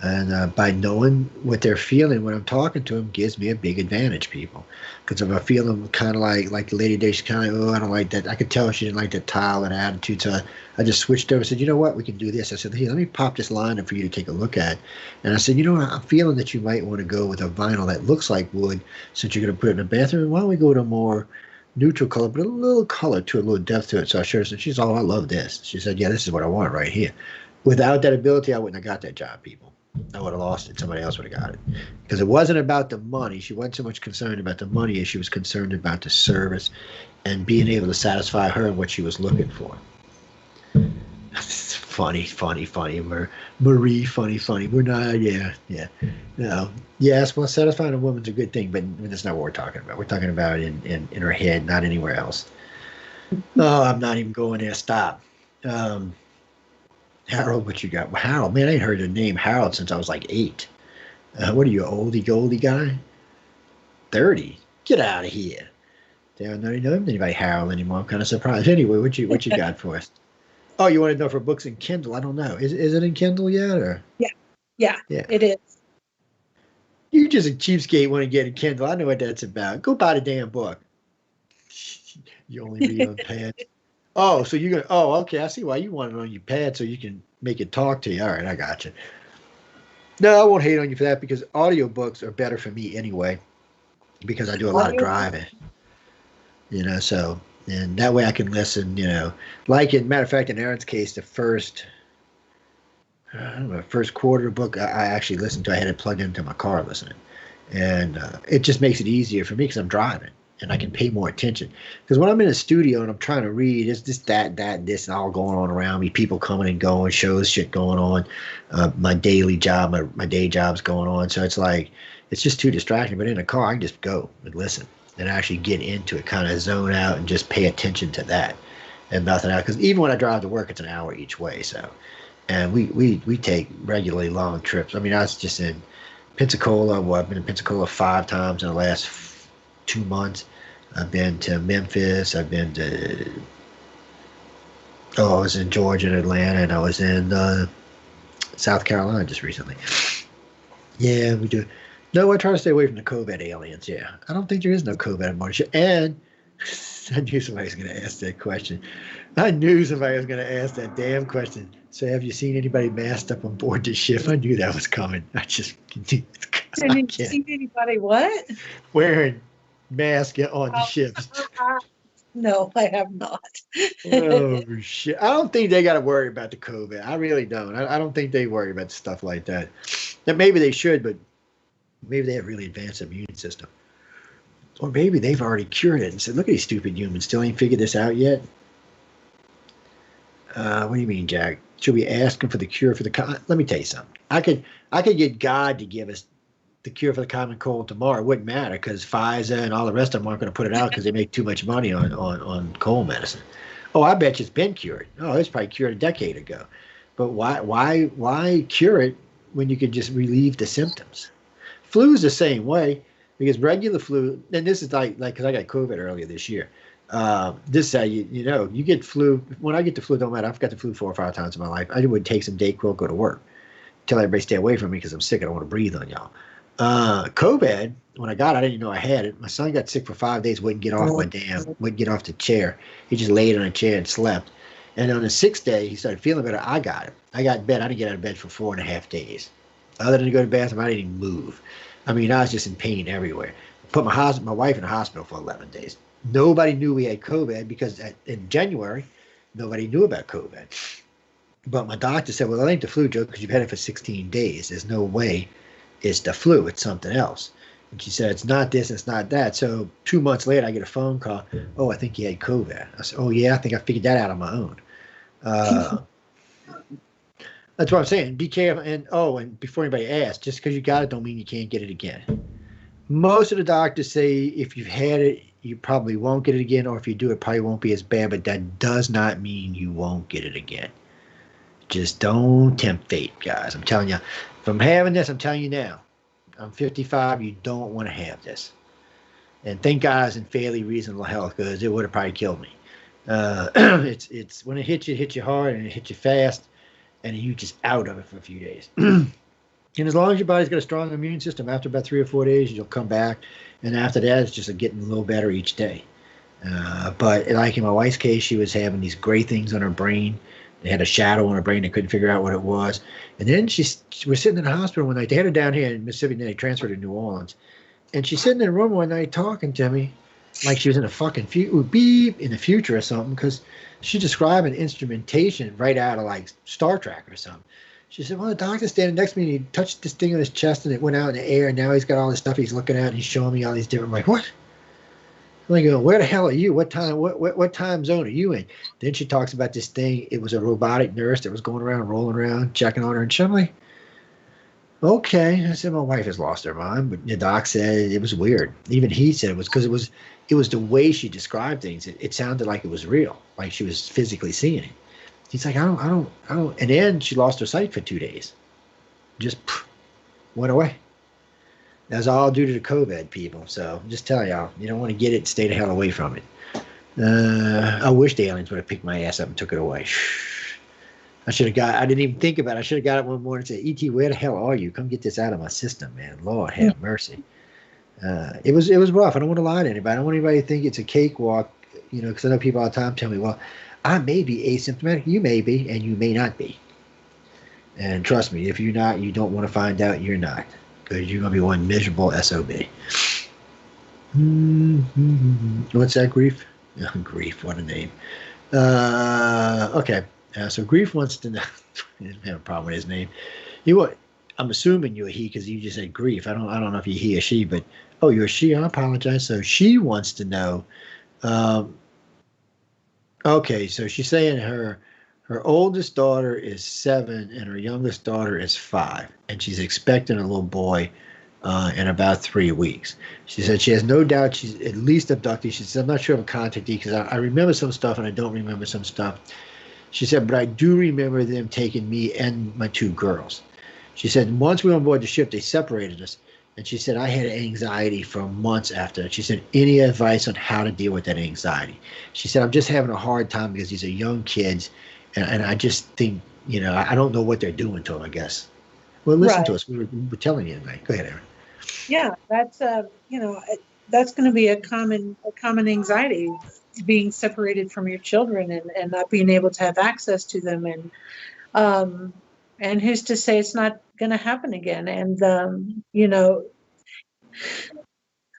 A: And by knowing what they're feeling when I'm talking to them gives me a big advantage, people. Because if I feel them kind of like the lady today, she's kind of, I don't like that. I could tell she didn't like that tile and attitude. So I just switched over and said, you know what, we can do this. I said, here, let me pop this line up for you to take a look at. And I said, you know what, I'm feeling that you might want to go with a vinyl that looks like wood, since you're going to put it in the bathroom. Why don't we go to a more neutral color, but a little color to it, a little depth to it. So I showed her, and she's, oh, I love this. She said, yeah, this is what I want right here. Without that ability, I wouldn't have got that job, people. I would have lost it. Somebody else would have got it. Because it wasn't about the money. She wasn't so much concerned about the money as she was concerned about the service and being able to satisfy her and what she was looking for. Funny. Marie, funny. We're not, yeah. No. Yes, well, satisfying a woman's a good thing, but that's not what we're talking about. We're talking about in her head, not anywhere else. Oh, I'm not even going there. Stop. Harold, what you got? Well, Harold, man, I ain't heard the name Harold since I was like 8. What are you, oldie goldie guy? 30. Get out of here. They don't know anybody Harold anymore. I'm kind of surprised. Anyway, what you got for us? Oh, you want to know for books in Kindle? I don't know. Is it in Kindle yet, or?
B: Yeah, it is.
A: You just a cheapskate want to get a Kindle. I know what that's about. Go buy the damn book. You only read on pad. Oh, so you're going to, okay. I see why you want it on your pad, so you can make it talk to you. All right, I got you. No, I won't hate on you for that, because audiobooks are better for me anyway, because I do a lot of driving, so, and that way I can listen, like, in matter of fact, in Erin's case, the first quarter book I actually listened to, I had it plugged into my car listening, and it just makes it easier for me because I'm driving. And I can pay more attention. Because when I'm in a studio and I'm trying to read, it's just this, and all going on around me. People coming and going, shows, shit going on. My daily job, my day job's going on. So it's like, it's just too distracting. But in a car, I can just go and listen and actually get into it, kind of zone out and just pay attention to that and nothing else. Because even when I drive to work, it's an hour each way. So, and we take regularly long trips. I mean, I was just in Pensacola. Well, I've been in Pensacola 5 times in the last 2 months. I've been to Memphis. I've been to, I was in Georgia and Atlanta, and I was in South Carolina just recently. Yeah, we do. No, I try to stay away from the COVID aliens. Yeah, I don't think there is no COVID on board the ship. And I knew somebody was going to ask that question. I knew somebody was going to ask that damn question. So, have you seen anybody masked up on board the ship? I knew that was coming. I just knew.
B: Have you seen anybody what?
A: Wearing mask on the ships.
B: No, I have not.
A: Oh shit! I don't think they got to worry about the COVID. I really don't. I don't think they worry about stuff like that. And maybe they should, but maybe they have really advanced immune system, or maybe they've already cured it and said, "Look at these stupid humans, still ain't figured this out yet." What do you mean, Jack? Should we ask him for the cure for the? Let me tell you something. I could get God to give us the cure for the common cold tomorrow. It wouldn't matter because Pfizer and all the rest of them aren't going to put it out because they make too much money on cold medicine. Oh, I bet you it's been cured. Oh, it's probably cured a decade ago. But why cure it when you could just relieve the symptoms? Flu's the same way because regular flu, and this is like because I got COVID earlier this year. This is how you get flu. When I get the flu, don't matter. I've got the flu 4 or 5 times in my life. I would take some Dayquil, go to work. Tell everybody stay away from me because I'm sick. I don't want to breathe on y'all. COVID, when I got it, I didn't know I had it. My son got sick for 5 days, wouldn't get off wouldn't get off the chair. He just laid on a chair and slept. And on the 6th day, he started feeling better. I got it. I got in bed. I didn't get out of bed for 4.5 days. Other than to go to the bathroom, I didn't even move. I mean, I was just in pain everywhere. Put my wife in the hospital for 11 days. Nobody knew we had COVID because in January, nobody knew about COVID. But my doctor said, well, it ain't the flu, Joe, because you've had it for 16 days. There's no way it's the flu. It's something else. And she said, it's not this, it's not that. So 2 months later, I get a phone call. Oh, I think you had COVID. I said, oh, yeah, I think I figured that out on my own. That's what I'm saying. Be careful. And before anybody asks, just because you got it don't mean you can't get it again. Most of the doctors say if you've had it, you probably won't get it again, or if you do, it probably won't be as bad, but that does not mean you won't get it again. Just don't tempt fate, guys. I'm telling you, from having this, I'm telling you now, I'm 55, you don't want to have this. And thank God I was in fairly reasonable health because it would have probably killed me. It's when it hits you hard and it hits you fast, and you just out of it for a few days. And as long as your body's got a strong immune system, after about 3 or 4 days, you'll come back. And after that, it's just getting a little better each day. But like in my wife's case, she was having these gray things on her brain. They had a shadow on her brain. They couldn't figure out what it was. And then she was sitting in the hospital one night. They had her down here in Mississippi, and then they transferred her to New Orleans. And she's sitting in a room one night talking to me like she was in a fucking beep in the future or something, because she's describing instrumentation right out of like Star Trek or something. She said, well, the doctor's standing next to me, and he touched this thing on his chest, and it went out in the air, and now he's got all this stuff he's looking at, and he's showing me all these different, I'm like, what? I'm like, where the hell are you? What time zone are you in? Then she talks about this thing. It was a robotic nurse that was going around, rolling around, checking on her, and I'm like, okay. I said, my wife has lost her mind, but the doc said it was weird. Even he said it was because it was the way she described things. It sounded like it was real, like she was physically seeing it. He's like, I don't. And then she lost her sight for 2 days. Just went away. That's all due to the COVID, people. So I'm just telling y'all, you don't want to get it, stay the hell away from it. I wish the aliens would have picked my ass up and took it away. I didn't even think about it. I should have got it one morning and said, E.T., where the hell are you? Come get this out of my system, man. Lord have mercy. It was rough. I don't want to lie to anybody. I don't want anybody to think it's a cakewalk, because I know people all the time tell me, well, I may be asymptomatic. You may be, and you may not be. And trust me, if you're not, you don't want to find out you're not, because you're going to be one miserable SOB. What's that, Grief? Grief, what a name. Okay, so Grief wants to know. I didn't have a problem with his name. I'm assuming you're a he because you just said Grief. I don't know if you're he or she, but you're a she. I apologize. So she wants to know. Okay, so she's saying her oldest daughter is 7 and her youngest daughter is 5, and she's expecting a little boy in about 3 weeks. She said she has no doubt she's at least abducted. She said, I'm not sure of a contactee because I remember some stuff and I don't remember some stuff. She said, but I do remember them taking me and my 2 girls. She said, once we were on board the ship, they separated us. And she said, I had anxiety for months after that. She said, any advice on how to deal with that anxiety? She said, I'm just having a hard time because these are young kids. And I just think, I don't know what they're doing to them, I guess. Well, listen to us. We're telling you tonight. Go ahead, Erin.
B: Yeah, that's, that's going to be a common anxiety, being separated from your children and not being able to have access to them. And who's to say it's not going to happen again? And,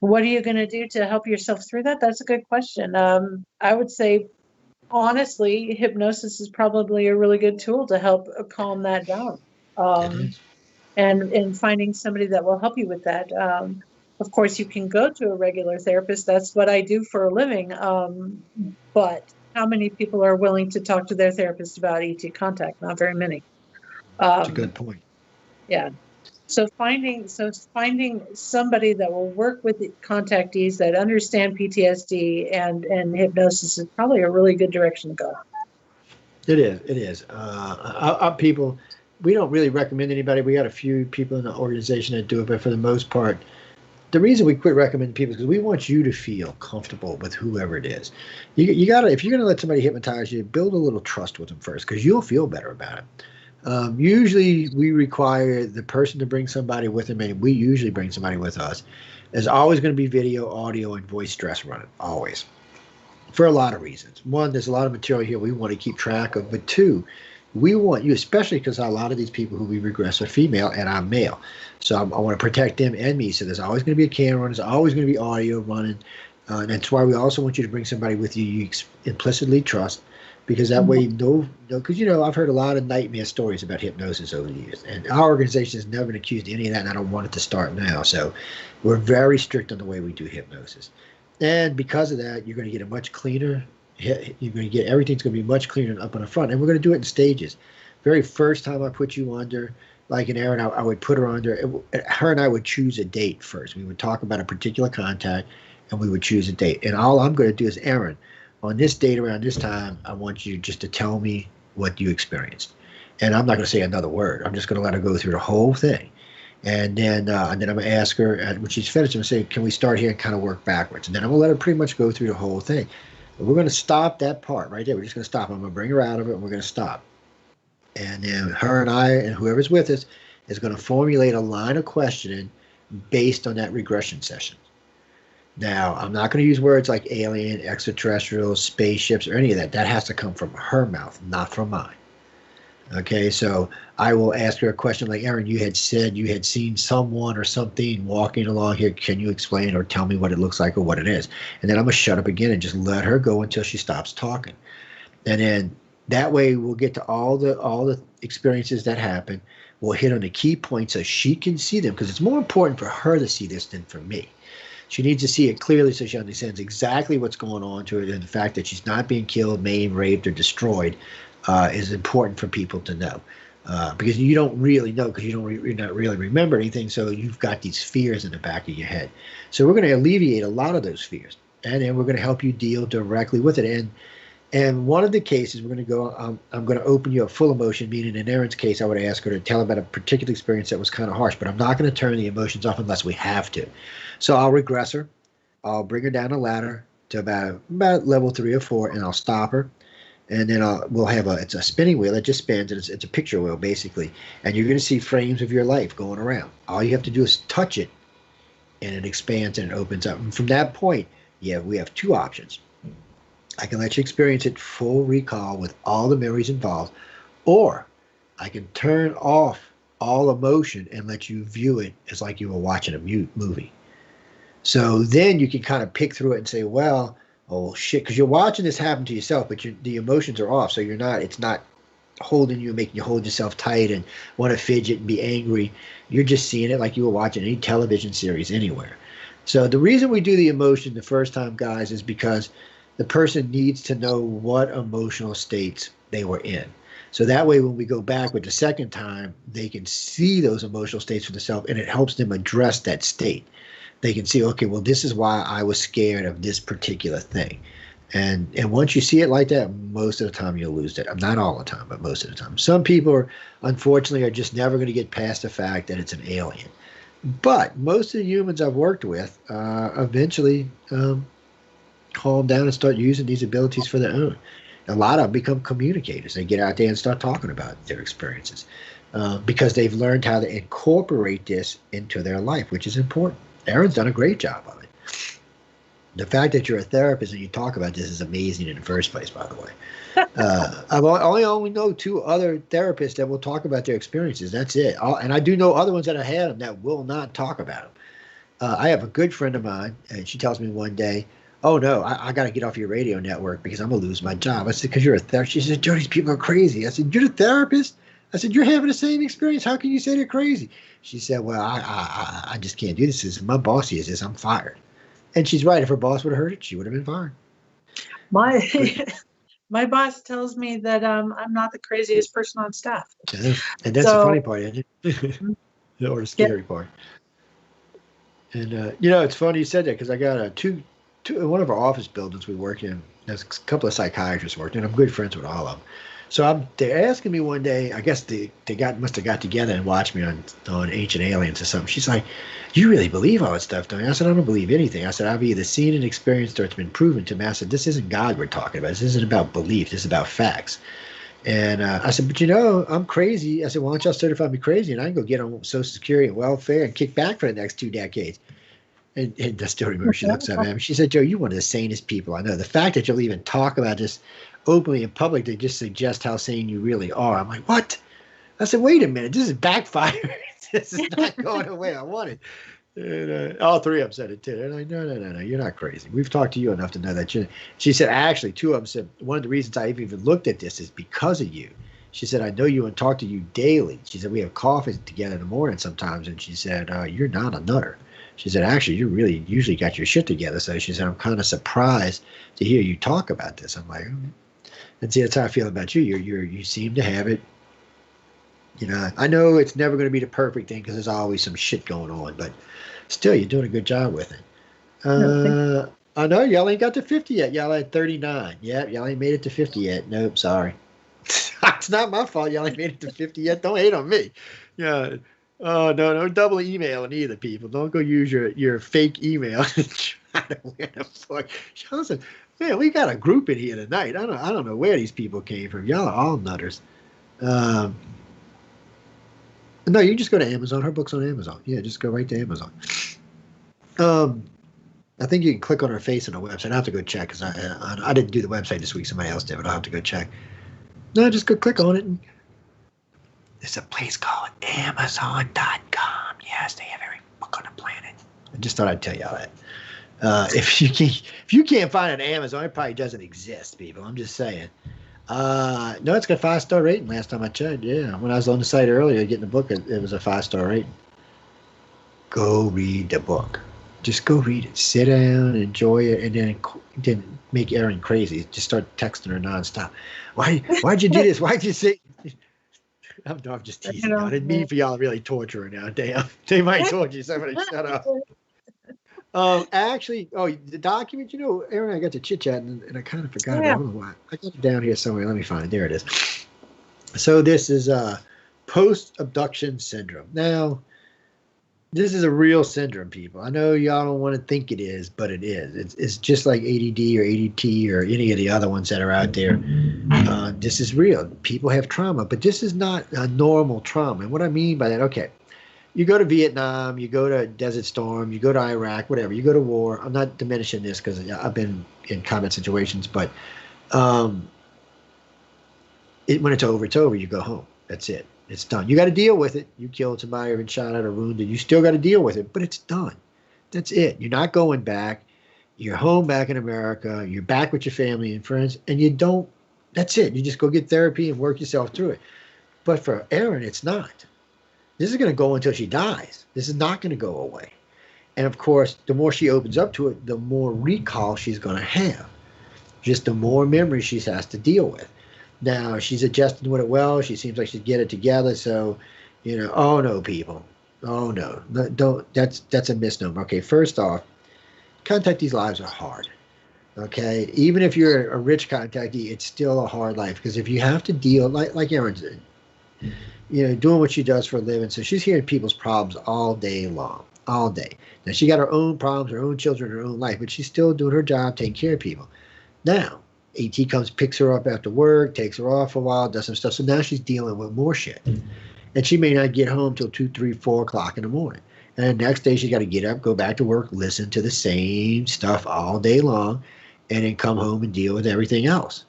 B: what are you going to do to help yourself through that? That's a good question. I would say, honestly, hypnosis is probably a really good tool to help calm that down. And finding somebody that will help you with that. Of course, you can go to a regular therapist. That's what I do for a living. But how many people are willing to talk to their therapist about ET contact? Not very many.
A: That's a good point.
B: Yeah. So finding somebody that will work with the contactees that understand PTSD and hypnosis is probably a really good direction to go.
A: It is. It is. Our people, we don't really recommend anybody. We got a few people in the organization that do it, but for the most part, the reason we quit recommending people is because we want you to feel comfortable with whoever it is. You got to, if you're going to let somebody hypnotize you, build a little trust with them first, because you'll feel better about it. Usually we require the person to bring somebody with them, and we usually bring somebody with us. There's always going to be video, audio, and voice stress running, always, for a lot of reasons. One, there's a lot of material here we want to keep track of, but two, we want you, especially because a lot of these people who we regress are female and I'm male. So I want to protect them and me. So there's always going to be a camera, there's always going to be audio running. And that's why we also want you to bring somebody with you implicitly trust, because that way, because, I've heard a lot of nightmare stories about hypnosis over the years. And our organization has never been accused of any of that, and I don't want it to start now. So we're very strict on the way we do hypnosis. And because of that, you're going to get a much cleaner, you're going to get, everything's going to be much cleaner up on the front. And we're going to do it in stages. Very first time I put you under, like in Erin, I would put her under, her and I would choose a date first. We would talk about a particular contact and we would choose a date. And all I'm going to do is, Erin, on this date around this time, I want you just to tell me what you experienced. And I'm not going to say another word. I'm just going to let her go through the whole thing. And then I'm going to ask her, when she's finished, I'm going to say, can we start here and kind of work backwards? And then I'm going to let her pretty much go through the whole thing. But we're going to stop that part right there. We're just going to stop. I'm going to bring her out of it, and we're going to stop. And then her and I and whoever's with us is going to formulate a line of questioning based on that regression session. Now, I'm not going to use words like alien, extraterrestrial, spaceships, or any of that. That has to come from her mouth, not from mine. Okay, so I will ask her a question like, Erin, you had said you had seen someone or something walking along here. Can you explain or tell me what it looks like or what it is? And then I'm going to shut up again and just let her go until she stops talking. And then that way we'll get to all the experiences that happen. We'll hit on the key points so she can see them, because it's more important for her to see this than for me. She needs to see it clearly so she understands exactly what's going on to her, and the fact that she's not being killed, maimed, raped, or destroyed is important for people to know. Because you don't really know, because you're not really remember anything, so you've got these fears in the back of your head. So we're going to alleviate a lot of those fears, and then we're going to help you deal directly with it. And one of the cases, we're going to go, I'm going to open you up full emotion, meaning in Erin's case, I would ask her to tell about a particular experience that was kind of harsh, but I'm not going to turn the emotions off unless we have to. So I'll regress her. I'll bring her down a ladder to about level 3 or 4, and I'll stop her. And then we'll have it's a spinning wheel. It just spins, and it's a picture wheel, basically. And you're going to see frames of your life going around. All you have to do is touch it, and it expands and it opens up. And from that point, we have two options. I can let you experience it full recall with all the memories involved, or I can turn off all emotion and let you view it as like you were watching a movie. So then you can kind of pick through it and say, well, oh shit, because you're watching this happen to yourself, but the emotions are off, so it's not holding you, making you hold yourself tight and want to fidget and be angry. You're just seeing it like you were watching any television series anywhere. So the reason we do the emotion the first time, guys, is because the person needs to know what emotional states they were in. So that way, when we go back with the second time, they can see those emotional states for themselves, and it helps them address that state. They can see, okay, well, this is why I was scared of this particular thing. And once you see it like that, most of the time you'll lose it. Not all the time, but most of the time. Some people, unfortunately, are just never going to get past the fact that it's an alien. But most of the humans I've worked with eventually calm down and start using these abilities for their own. A lot of them become communicators. They get out there and start talking about their experiences because they've learned how to incorporate this into their life, which is important. Erin's done a great job of it. The fact that you're a therapist and you talk about this is amazing in the first place, by the way. I only know 2 other therapists that will talk about their experiences. That's it. And I do know other ones that have had them that will not talk about them. I have a good friend of mine, and she tells me one day, oh, no, I got to get off your radio network because I'm going to lose my job. I said, because you're a therapist. She said, Joe, these people are crazy. I said, you're the therapist? I said, you're having the same experience. How can you say they're crazy? She said, well, I just can't do this. My boss hears this. I'm fired. And she's right. If her boss would have heard it, she would have been fired.
B: My boss tells me that I'm not the craziest person on staff.
A: And that's the funny part, isn't it? or the scary part. And it's funny you said that, because I got two in one of our office buildings we work in. There's a couple of psychiatrists working, and I'm good friends with all of them. So they're asking me one day. I guess they must have got together and watched me on Ancient Aliens or something. She's like, "You really believe all that stuff, don't you?" I said, "I don't believe anything." I said, "I've either seen and experienced, or it's been proven to me." I said, "This isn't God we're talking about. This isn't about belief. This is about facts." And I said, "But I'm crazy." I said, "Why don't y'all certify me crazy, and I can go get on Social Security and welfare and kick back for the next 2 decades?" And I still remember she looks at me. She said, "Joe, you're one of the sanest people I know. The fact that you'll even talk about this openly in public to just suggest how sane you really are." I'm like, "What?" I said, "Wait a minute. This is backfiring. This is not going the way I wanted." And all three of them said it too. They're like, no, you're not crazy. We've talked to you enough to know that you're. She said, actually, 2 of them said, one of the reasons I even looked at this is because of you. She said, "I know you and talk to you daily." She said, "We have coffee together in the morning sometimes." And she said, "You're not a nutter." She said, "Actually, you really usually got your shit together." So she said, "I'm kind of surprised to hear you talk about this." I'm like, and see, that's how I feel about you. You seem to have it. I know it's never going to be the perfect thing, because there's always some shit going on, but still, you're doing a good job with it. I know y'all ain't got to 50 yet. Y'all at 39. Yep, y'all ain't made it to 50 yet. Nope, sorry. It's not my fault. Y'all ain't made it to 50 yet. Don't hate on me. Yeah. Oh, no double emailing either, people. Don't go use your fake email to try to win a fuck. Listen, man, we got a group in here tonight. I don't know where these people came from. Y'all are all nutters. No, you just go to Amazon. Her book's on Amazon. Yeah, just go right to Amazon. I think you can click on her face on the website. I have to go check, because I didn't do the website this week. Somebody else did, but I'll have to go check. No, just go click on it. There's a place called Amazon.com. Yes, they have every book on the planet. I just thought I'd tell y'all that. If you can't find it on Amazon, it probably doesn't exist, people. I'm just saying. No, it's got a 5-star rating last time I checked. Yeah, when I was on the site earlier getting the book, it was a 5-star rating. Go read the book. Just go read it. Sit down, enjoy it, and then make Erin crazy. Just start texting her nonstop. Why'd you do this? Why'd you say? I'm just teasing y'all. I didn't mean for y'all to really torture her now. Damn, they might torture you. Somebody shut up. Actually, the document, Erin, I got to chit-chatting, and I kind of forgot it. I don't know why. I got it down here somewhere. Let me find it. There it is. So this is post-abduction syndrome. Now, this is a real syndrome, people. I know y'all don't want to think it is, but it is. It's just like ADD or ADT or any of the other ones that are out there. This is real. People have trauma, but this is not a normal trauma. And what I mean by that, okay, you go to Vietnam, you go to Desert Storm, you go to Iraq, whatever. You go to war. I'm not diminishing this, because I've been in combat situations, but when it's over, it's over. You go home. That's it. It's done. You got to deal with it. You killed somebody or been shot at or wounded. You still got to deal with it, but it's done. That's it. You're not going back. You're home back in America. You're back with your family and friends, and you don't. That's it. You just go get therapy and work yourself through it. But for Erin, it's not. This is going to go until she dies. This is not going to go away. And of course, the more she opens up to it, the more recall she's going to have. Just the more memories she has to deal with. Now, she's adjusting with it well. She seems like she's getting it together. So, oh no, people. Oh no. Don't. That's a misnomer. Okay, first off, contactees' lives are hard. Okay? Even if you're a rich contactee, it's still a hard life. Because if you have to deal, like Erin did, doing what she does for a living. So she's hearing people's problems all day long. All day. Now, she got her own problems, her own children, her own life, but she's still doing her job, taking care of people. Now, AT comes, picks her up after work, takes her off for a while, does some stuff. So now she's dealing with more shit. And she may not get home till 2, 3, 4 o'clock in the morning. And the next day she's got to get up, go back to work, listen to the same stuff all day long, and then come home and deal with everything else.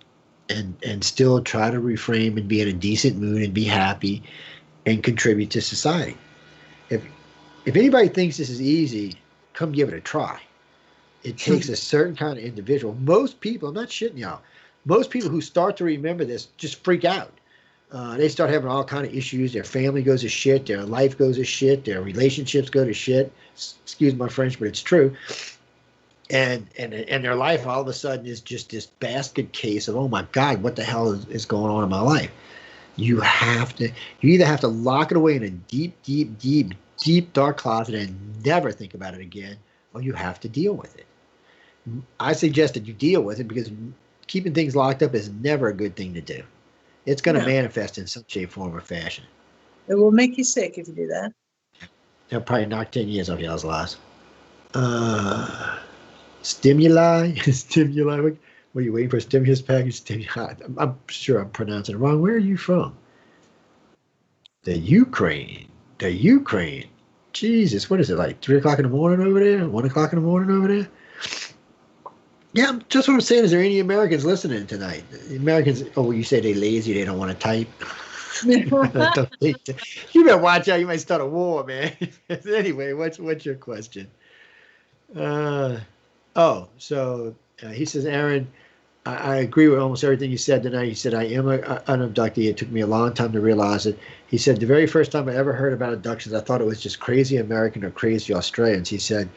A: And still try to reframe and be in a decent mood and be happy and contribute to society. If anybody thinks this is easy, come give it a try. It takes a certain kind of individual. Most people, I'm not shitting y'all, most people who start to remember this just freak out. They start having all kind of issues. Their family goes to shit. Their life goes to shit. Their relationships go to shit. Excuse my French, but it's true. And their life all of a sudden is just this basket case of, oh my God, what the hell is going on in my life? You either have to lock it away in a deep, deep, deep, deep dark closet and never think about it again, or you have to deal with it. I suggest that you deal with it because keeping things locked up is never a good thing to do. It's going to manifest in some shape, form, or fashion.
B: It will make you sick if you do that.
A: They'll probably knock 10 years off y'all's lives. Stimuli? Stimuli? Were you waiting for a stimulus package? Stimuli. I'm sure I'm pronouncing it wrong. Where are you from? The Ukraine. The Ukraine. Jesus, what is it, like 3 o'clock in the morning over there? 1 o'clock in the morning over there? Yeah, just what I'm saying. Is there any Americans listening tonight? Americans, you say they lazy, they don't want to type. You better watch out. You might start a war, man. Anyway, what's your question? He says, Erin, I agree with almost everything you said tonight. He said, I am an abductee. It took me a long time to realize it. He said, the very first time I ever heard about abductions, I thought it was just crazy American or crazy Australians. He said,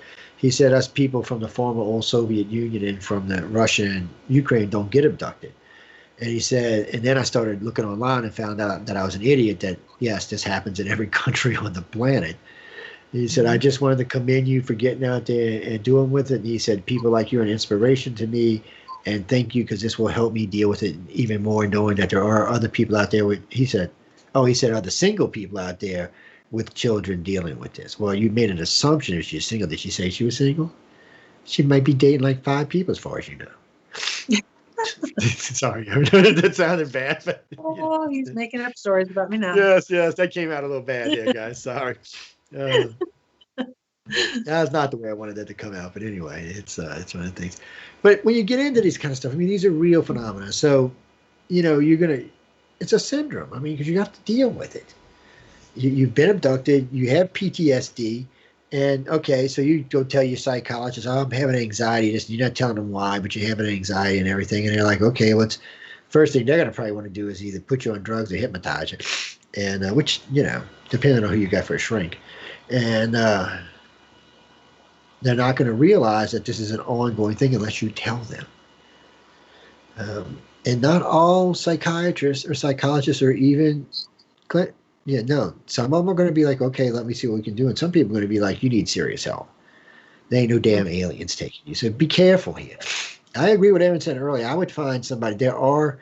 A: us people from the former old Soviet Union and from the Russia and Ukraine don't get abducted. And he said, and then I started looking online and found out that I was an idiot, that, yes, this happens in every country on the planet. He said, I just wanted to commend you for getting out there and doing with it. And he said, people like you are an inspiration to me. And thank you, because this will help me deal with it even more, knowing that there are other people out there with, he said, other single people out there with children dealing with this. Well, you made an assumption if she's single. Did she say she was single? She might be dating like 5 people as far as you know. Sorry, that sounded bad. But,
B: he's making up stories about me now.
A: Yes, that came out a little bad there, guys. Sorry. That's not the way I wanted that to come out, but anyway, it's one of the things. But when you get into these kind of stuff, I mean, these are real phenomena. So, it's a syndrome. I mean, because you have to deal with it. You've been abducted. You have PTSD. And, okay, so you go tell your psychologist, I'm having anxiety. You're not telling them why, but you're having anxiety and everything. And they're like, okay, first thing they're going to probably want to do is either put you on drugs or hypnotize you. And which, depending on who you got for a shrink. And they're not going to realize that this is an ongoing thing unless you tell them. And not all psychiatrists or psychologists are even... some of them are going to be like, okay, let me see what we can do. And some people are going to be like, you need serious help. There ain't no damn aliens taking you. So be careful here. I agree with Erin said earlier. I would find somebody. There are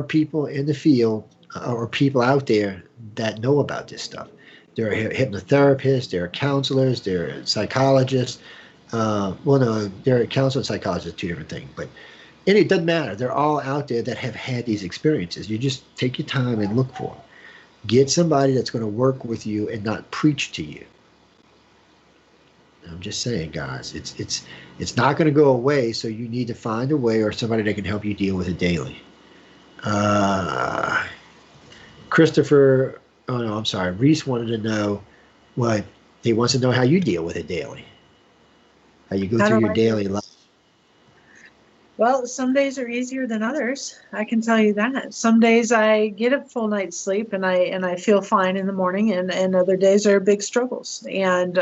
A: people in the field or people out there that know about this stuff. There are hypnotherapists, there are counselors, there are psychologists. There are counselors and psychologists, 2 different things. But it doesn't matter. They're all out there that have had these experiences. You just take your time and look for them. Get somebody that's going to work with you and not preach to you. I'm just saying, guys, it's not going to go away, so you need to find a way or somebody that can help you deal with it daily. Christopher, Reese wanted to know he wants to know how you deal with it daily. How you go through your daily life.
B: Well, some days are easier than others. I can tell you that. Some days I get a full night's sleep and I feel fine in the morning, and other days are big struggles. And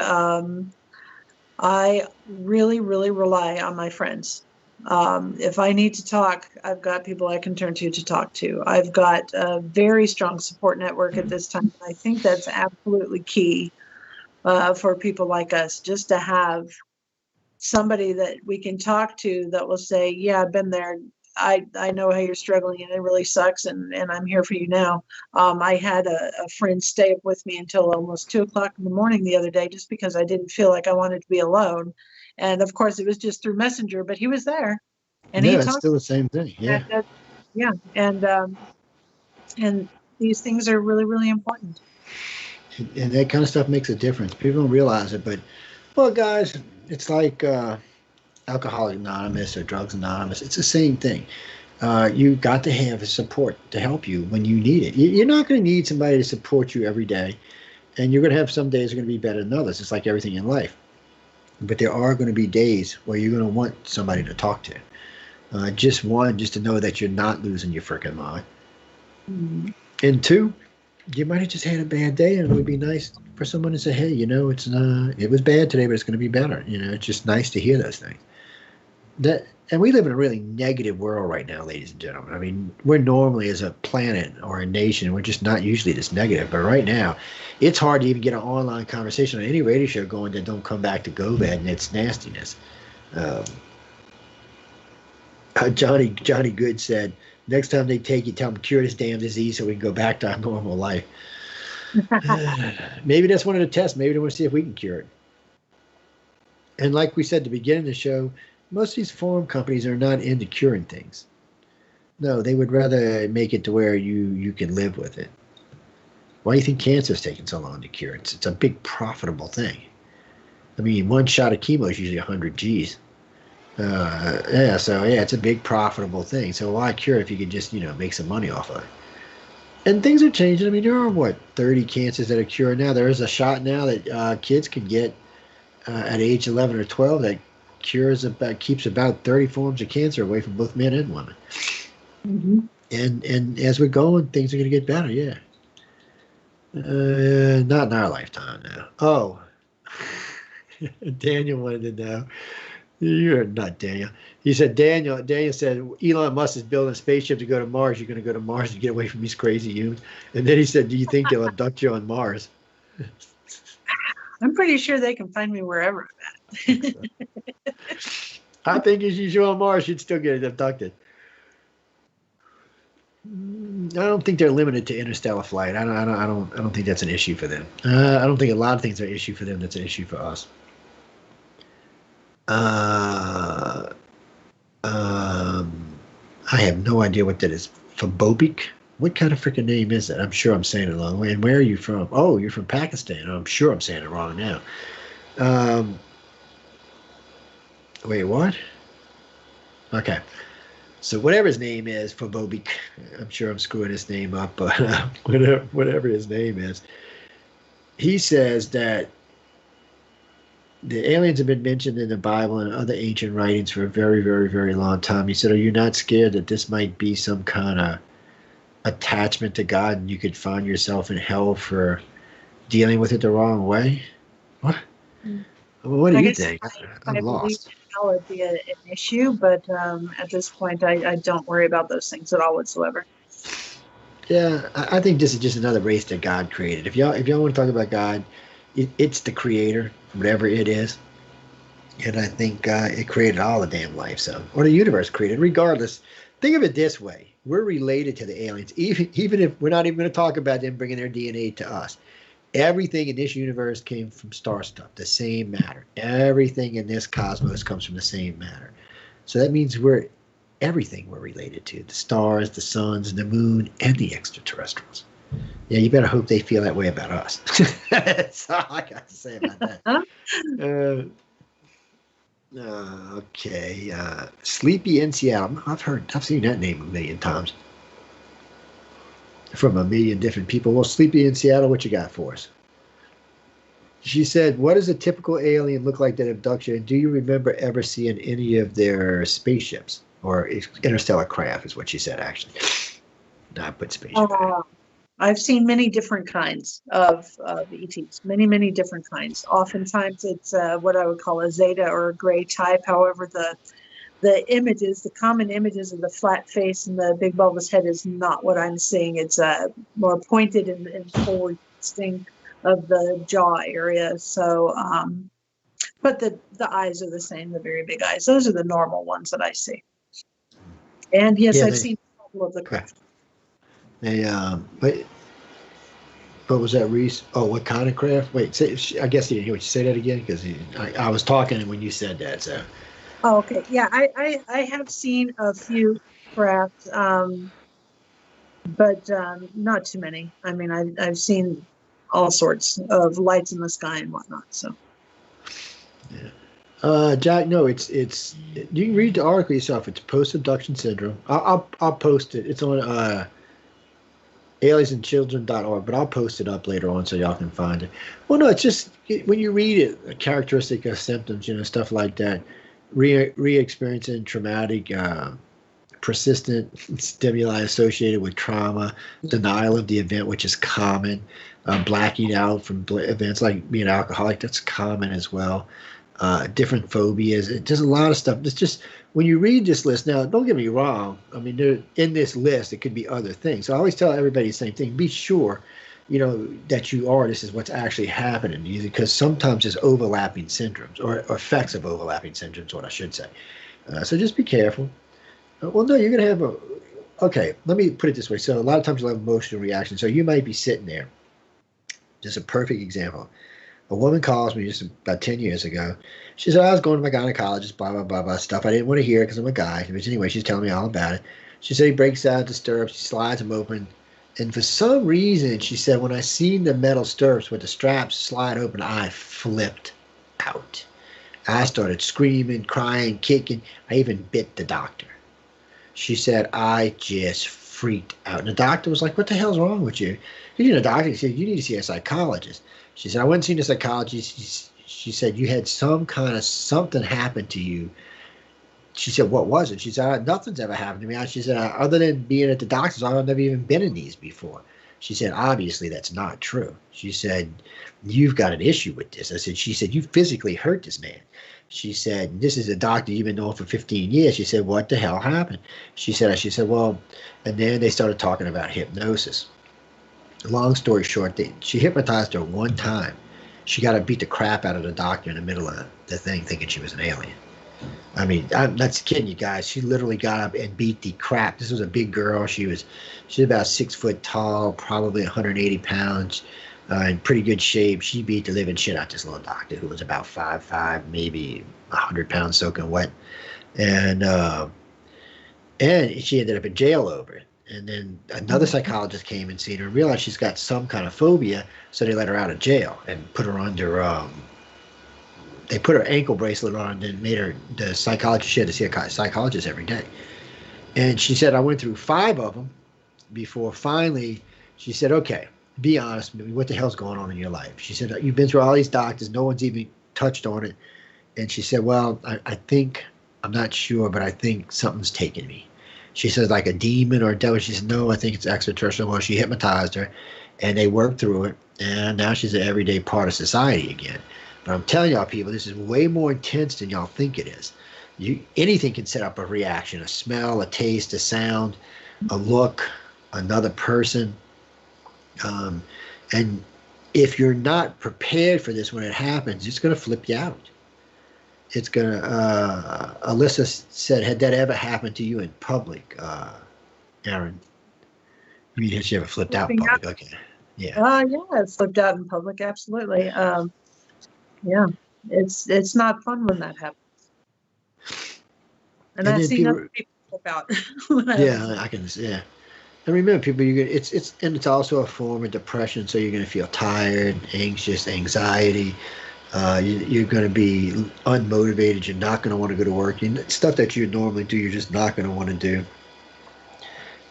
B: I really, really rely on my friends. If I need to talk, I've got people I can turn to talk to. I've got a very strong support network at this time. I think that's absolutely key for people like us, just to have somebody that we can talk to that will say, yeah, I've been there. I know how you're struggling and it really sucks. And I'm here for you now. I had a friend stay up with me until almost 2 o'clock in the morning the other day, just because I didn't feel like I wanted to be alone. And of course it was just through Messenger, but he was there and he talked.
A: It's still the same thing. Yeah.
B: And these things are really, really important.
A: And that kind of stuff makes a difference. People don't realize it, but well, guys, it's like Alcoholics Anonymous or Drugs Anonymous. It's the same thing. You got to have support to help you when you need it. You're not going to need somebody to support you every day, and you're going to have some days are going to be better than others. It's like everything in life. But there are going to be days where you're going to want somebody to talk to. Just to know that you're not losing your freaking mind. Mm-hmm. And 2, you might have just had a bad day, and it would be nice for someone to say, hey, it was bad today, but it's going to be better. It's just nice to hear those things. and we live in a really negative world right now, ladies and gentlemen. I mean, we're normally, as a planet or a nation, we're just not usually this negative. But right now, it's hard to even get an online conversation on any radio show going that don't come back to GoBad and its nastiness. Johnny Good said, next time they take you, tell them cure this damn disease so we can go back to our normal life. Maybe that's one of the tests. Maybe they want to see if we can cure it. And like we said at the beginning of the show, most of these farm companies are not into curing things. No, they would rather make it to where you can live with it. Why do you think cancer is taking so long to cure? It's a big profitable thing. I mean, one shot of chemo is usually 100 G's. It's a big profitable thing. So why cure if you could just, make some money off of it? And things are changing. I mean, there are, 30 cancers that are cured now. There is a shot now that kids can get at age 11 or 12 that keeps about 30 forms of cancer away from both men and women. Mm-hmm. And as we're going, things are going to get better, yeah. Not in our lifetime now. Oh, Daniel wanted to know. You're not Daniel. He said, Daniel said, Elon Musk is building a spaceship to go to Mars. You're going to go to Mars to get away from these crazy humans. And then he said, do you think they'll abduct you on Mars?
B: I'm pretty sure they can find me wherever I'm at.
A: I think if you're on Mars, you'd still get abducted. I don't think they're limited to interstellar flight. I don't think that's an issue for them. I don't think a lot of things are an issue for them. That's an issue for us. I have no idea what that is. Phobobic? What kind of freaking name is that? I'm sure I'm saying it wrong. And where are you from? Oh, you're from Pakistan. I'm sure I'm saying it wrong now. Wait, what? Okay. So whatever his name is, Phobobic, I'm sure I'm screwing his name up, but whatever his name is, he says that the aliens have been mentioned in the Bible and other ancient writings for a very, very, very long time. He said, are you not scared that this might be some kind of attachment to God and you could find yourself in hell for dealing with it the wrong way? What? What do you think? I'm lost.
B: Hell would be an issue, but at this point, I don't worry about those things at all whatsoever.
A: Yeah, I think this is just another race that God created. If y'all want to talk about God, it's the creator, whatever it is. And I think it created all the damn life, or the universe created. Regardless, think of it this way: we're related to the aliens, even if we're not even going to talk about them bringing their DNA to us. Everything in this universe came from star stuff, the same matter. Everything in this cosmos comes from the same matter. So that means everything we're related to: the stars, the suns, the moon, and the extraterrestrials. Yeah, you better hope they feel that way about us. That's all I got to say about that. Okay. Sleepy in Seattle. I've seen that name a million times from a million different people. Well, Sleepy in Seattle, what you got for us? She said, what does a typical alien look like that abducts you? And do you remember ever seeing any of their spaceships or interstellar craft is what she said, actually. Not put spaceship.
B: I've seen many different kinds of ETs, many different kinds. Oftentimes it's what I would call a Zeta or a gray type. However, the images, the common images of the flat face and the big bulbous head is not what I'm seeing. It's more pointed and forward twisting of the jaw area. So, but the eyes are the same, the very big eyes. Those are the normal ones that I see. And yes, I've seen a couple of the craft.
A: What was that, Reese? Oh, what kind of craft? Wait, I guess you didn't hear what you say that again, because I was talking when you said that. So.
B: Oh, okay. Yeah, I have seen a few crafts, but not too many. I mean, I've seen all sorts of lights in the sky and whatnot. So.
A: Yeah. Jack, no, it's you can read the article yourself. It's post-abduction syndrome. I'll post it. It's on aliensandchildren.org, but I'll post it up later on so y'all can find it. Well, no, it's just when you read it, a characteristic of symptoms, stuff like that, re-experiencing traumatic, persistent stimuli associated with trauma, denial of the event, which is common, blacking out from events like being alcoholic, that's common as well. different phobias. There's a lot of stuff. It's just when you read this list now, don't get me wrong. I mean, in this list, it could be other things. So I always tell everybody the same thing. Be sure, that this is what's actually happening to you, because sometimes there's overlapping syndromes or effects of overlapping syndromes, what I should say. So just be careful. Well, no, you're going to have okay, let me put it this way. So a lot of times you'll have emotional reactions. So you might be sitting there. Just a perfect example. A woman calls me just about 10 years ago. She said, I was going to my gynecologist, blah, blah, blah, blah, stuff. I didn't want to hear it because I'm a guy. But anyway, she's telling me all about it. She said he breaks out the stirrups, he slides them open. And for some reason, she said, when I seen the metal stirrups with the straps slide open, I flipped out. I started screaming, crying, kicking. I even bit the doctor. She said, I just freaked out. And the doctor was like, what the hell's wrong with you? The doctor said, you need to see a psychologist. She said, I went and seen a psychologist. She said, you had some kind of something happen to you. She said, what was it? She said, nothing's ever happened to me. She said, other than being at the doctor's, I've never even been in these before. She said, obviously, that's not true. She said, you've got an issue with this. She said, you physically hurt this man. She said, this is a doctor you've been knowing for 15 years. She said, what the hell happened? She said, well, and then they started talking about hypnosis. Long story short, she hypnotized her one time. She got to beat the crap out of the doctor in the middle of the thing, thinking she was an alien. I mean, I'm not kidding you guys. She literally got up and beat the crap. This was a big girl. She's about 6 foot tall, probably 180 pounds, in pretty good shape. She beat the living shit out this little doctor who was about 5'5", maybe 100 pounds soaking wet, and she ended up in jail over it. And then another psychologist came and seen her and realized she's got some kind of phobia, so they let her out of jail and put her under. They put her ankle bracelet on and made her the psychologist. She had to see a psychologist every day. And she said, I went through 5 of them before finally she said, okay, be honest with me. What the hell's going on in your life? She said, you've been through all these doctors. No one's even touched on it. And she said, well, I think, I'm not sure, but I think something's taken me. She says, like a demon or a devil. She said, no, I think it's extraterrestrial. Well, she hypnotized her, and they worked through it, and now she's an everyday part of society again. But I'm telling y'all, people, this is way more intense than y'all think it is. Anything can set up a reaction, a smell, a taste, a sound, a look, another person. And if you're not prepared for this when it happens, it's going to flip you out. It's going to, Alyssa said, had that ever happened to you in public, Erin? I mean, has she ever flipped out in public? Okay. Yeah.
B: Yeah, it's flipped out in public. Absolutely. Yeah. It's not fun when that happens. And I've seen other people flip out.
A: I can, yeah. And remember, people, it's also a form of depression, so you're going to feel tired, anxious, anxiety. You're going to be unmotivated. You're not going to want to go to work. Stuff that you normally do, you're just not going to want to do.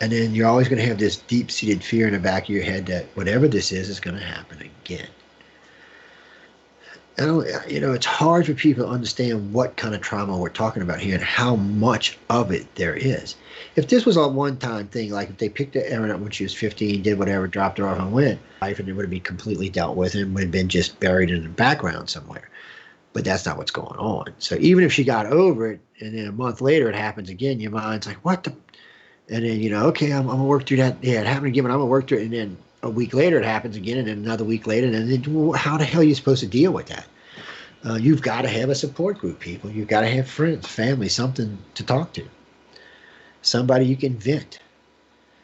A: And then you're always going to have this deep-seated fear in the back of your head that whatever this is going to happen again. And, it's hard for people to understand what kind of trauma we're talking about here and how much of it there is. If this was a one-time thing, like if they picked Erin up when she was 15, did whatever, dropped her off and went, life and it would have been completely dealt with and would have been just buried in the background somewhere. But that's not what's going on. So even if she got over it and then a month later it happens again, your mind's like, what the? And then, okay, I'm going to work through that. Yeah, it happened again, but I'm going to work through it. And then a week later it happens again, and then another week later. And then how the hell are you supposed to deal with that? You've got to have a support group, people. You've got to have friends, family, something to talk to. Somebody you can vent.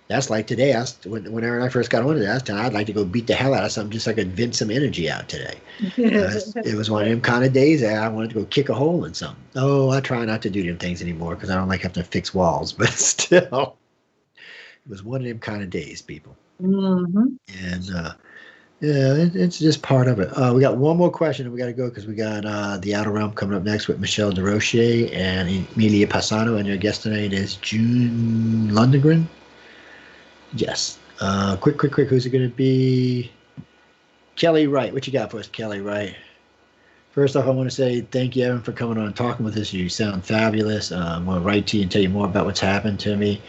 A: That's like today. When Erin and I first got onto that, I'd like to go beat the hell out of something just so I could vent some energy out today. It was one of them kind of days that I wanted to go kick a hole in something. Oh, I try not to do them things anymore because I don't like having to fix walls. But still, it was one of them kind of days, people.
B: Mm-hmm.
A: And it's just part of it. We got one more question and we got to go because we got the Outer Realm coming up next with Michelle DeRoche and Emilia Passano, and their guest tonight is June Lundgren. Yes. Quick. Who's it going to be? Kelly Wright. What you got for us, Kelly Wright? First off, I want to say thank you, Erin, for coming on and talking with us. You sound fabulous. I'm going to write to you and tell you more about what's happened to me.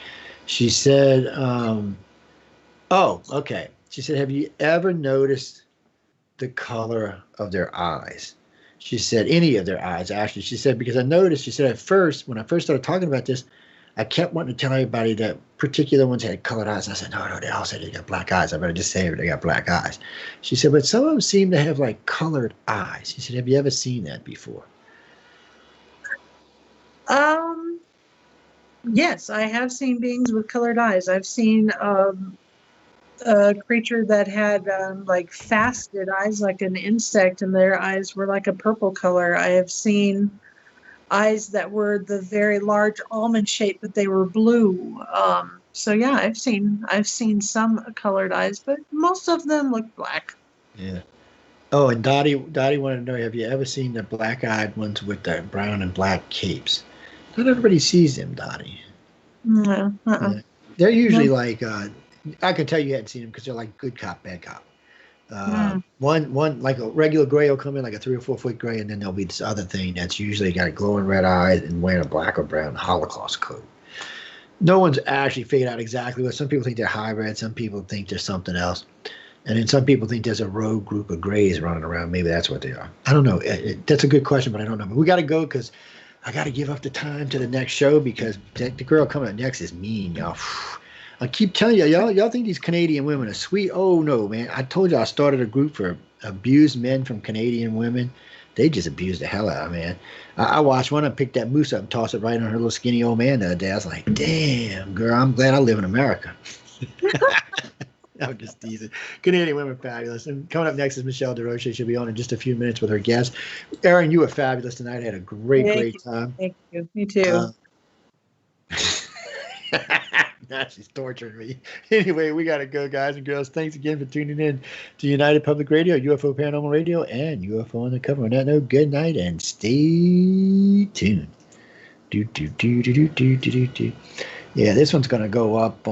A: She said, She said, have you ever noticed the color of their eyes? She said any of their eyes, actually. She said, because I noticed, she said at first, when I first started talking about this, I kept wanting to tell everybody that particular ones had colored eyes. And I said, no, they all said they got black eyes. I better just say they got black eyes. She said, but some of them seem to have like colored eyes. She said, have you ever seen that before?
B: Yes, I have seen beings with colored eyes. I've seen a creature that had like faceted eyes, like an insect, and their eyes were like a purple color. I have seen eyes that were the very large almond shape, but they were blue. So yeah, I've seen some colored eyes, but most of them look black.
A: Yeah. Oh, and Dottie wanted to know, have you ever seen the black-eyed ones with the brown and black capes? Not everybody sees them, Dottie.
B: No.
A: Yeah. They're usually like, I can tell you hadn't seen them because they're like good cop, bad cop. One like a regular gray will come in like a 3 or 4 foot gray, and then there'll be this other thing that's usually got glowing red eyes and wearing a black or brown Holocaust coat. No one's actually figured out exactly what. Some people think they're hybrid. Some people think they're something else. And then some people think there's a rogue group of grays running around. Maybe that's what they are. I don't know. That's a good question, but I don't know. But we got to go because I got to give up the time to the next show because the girl coming up next is mean, y'all. I keep telling y'all think these Canadian women are sweet. Oh, no, man. I told you I started a group for abused men from Canadian women. They just abused the hell out of man. I watched one of them pick that moose up and toss it right on her little skinny old man the other day. I was like, damn, girl, I'm glad I live in America. I'm just teasing. Canadian women fabulous. And coming up next is Michelle DeRoche. She'll be on in just a few minutes with her guest. Erin, you were fabulous tonight. I had a great time.
B: Thank you. Me too.
A: Now she's torturing me. Anyway, we got to go, guys and girls. Thanks again for tuning in to United Public Radio, UFO Paranormal Radio, and UFO Undercover. On that note, good night and stay tuned. Yeah, this one's going to go up on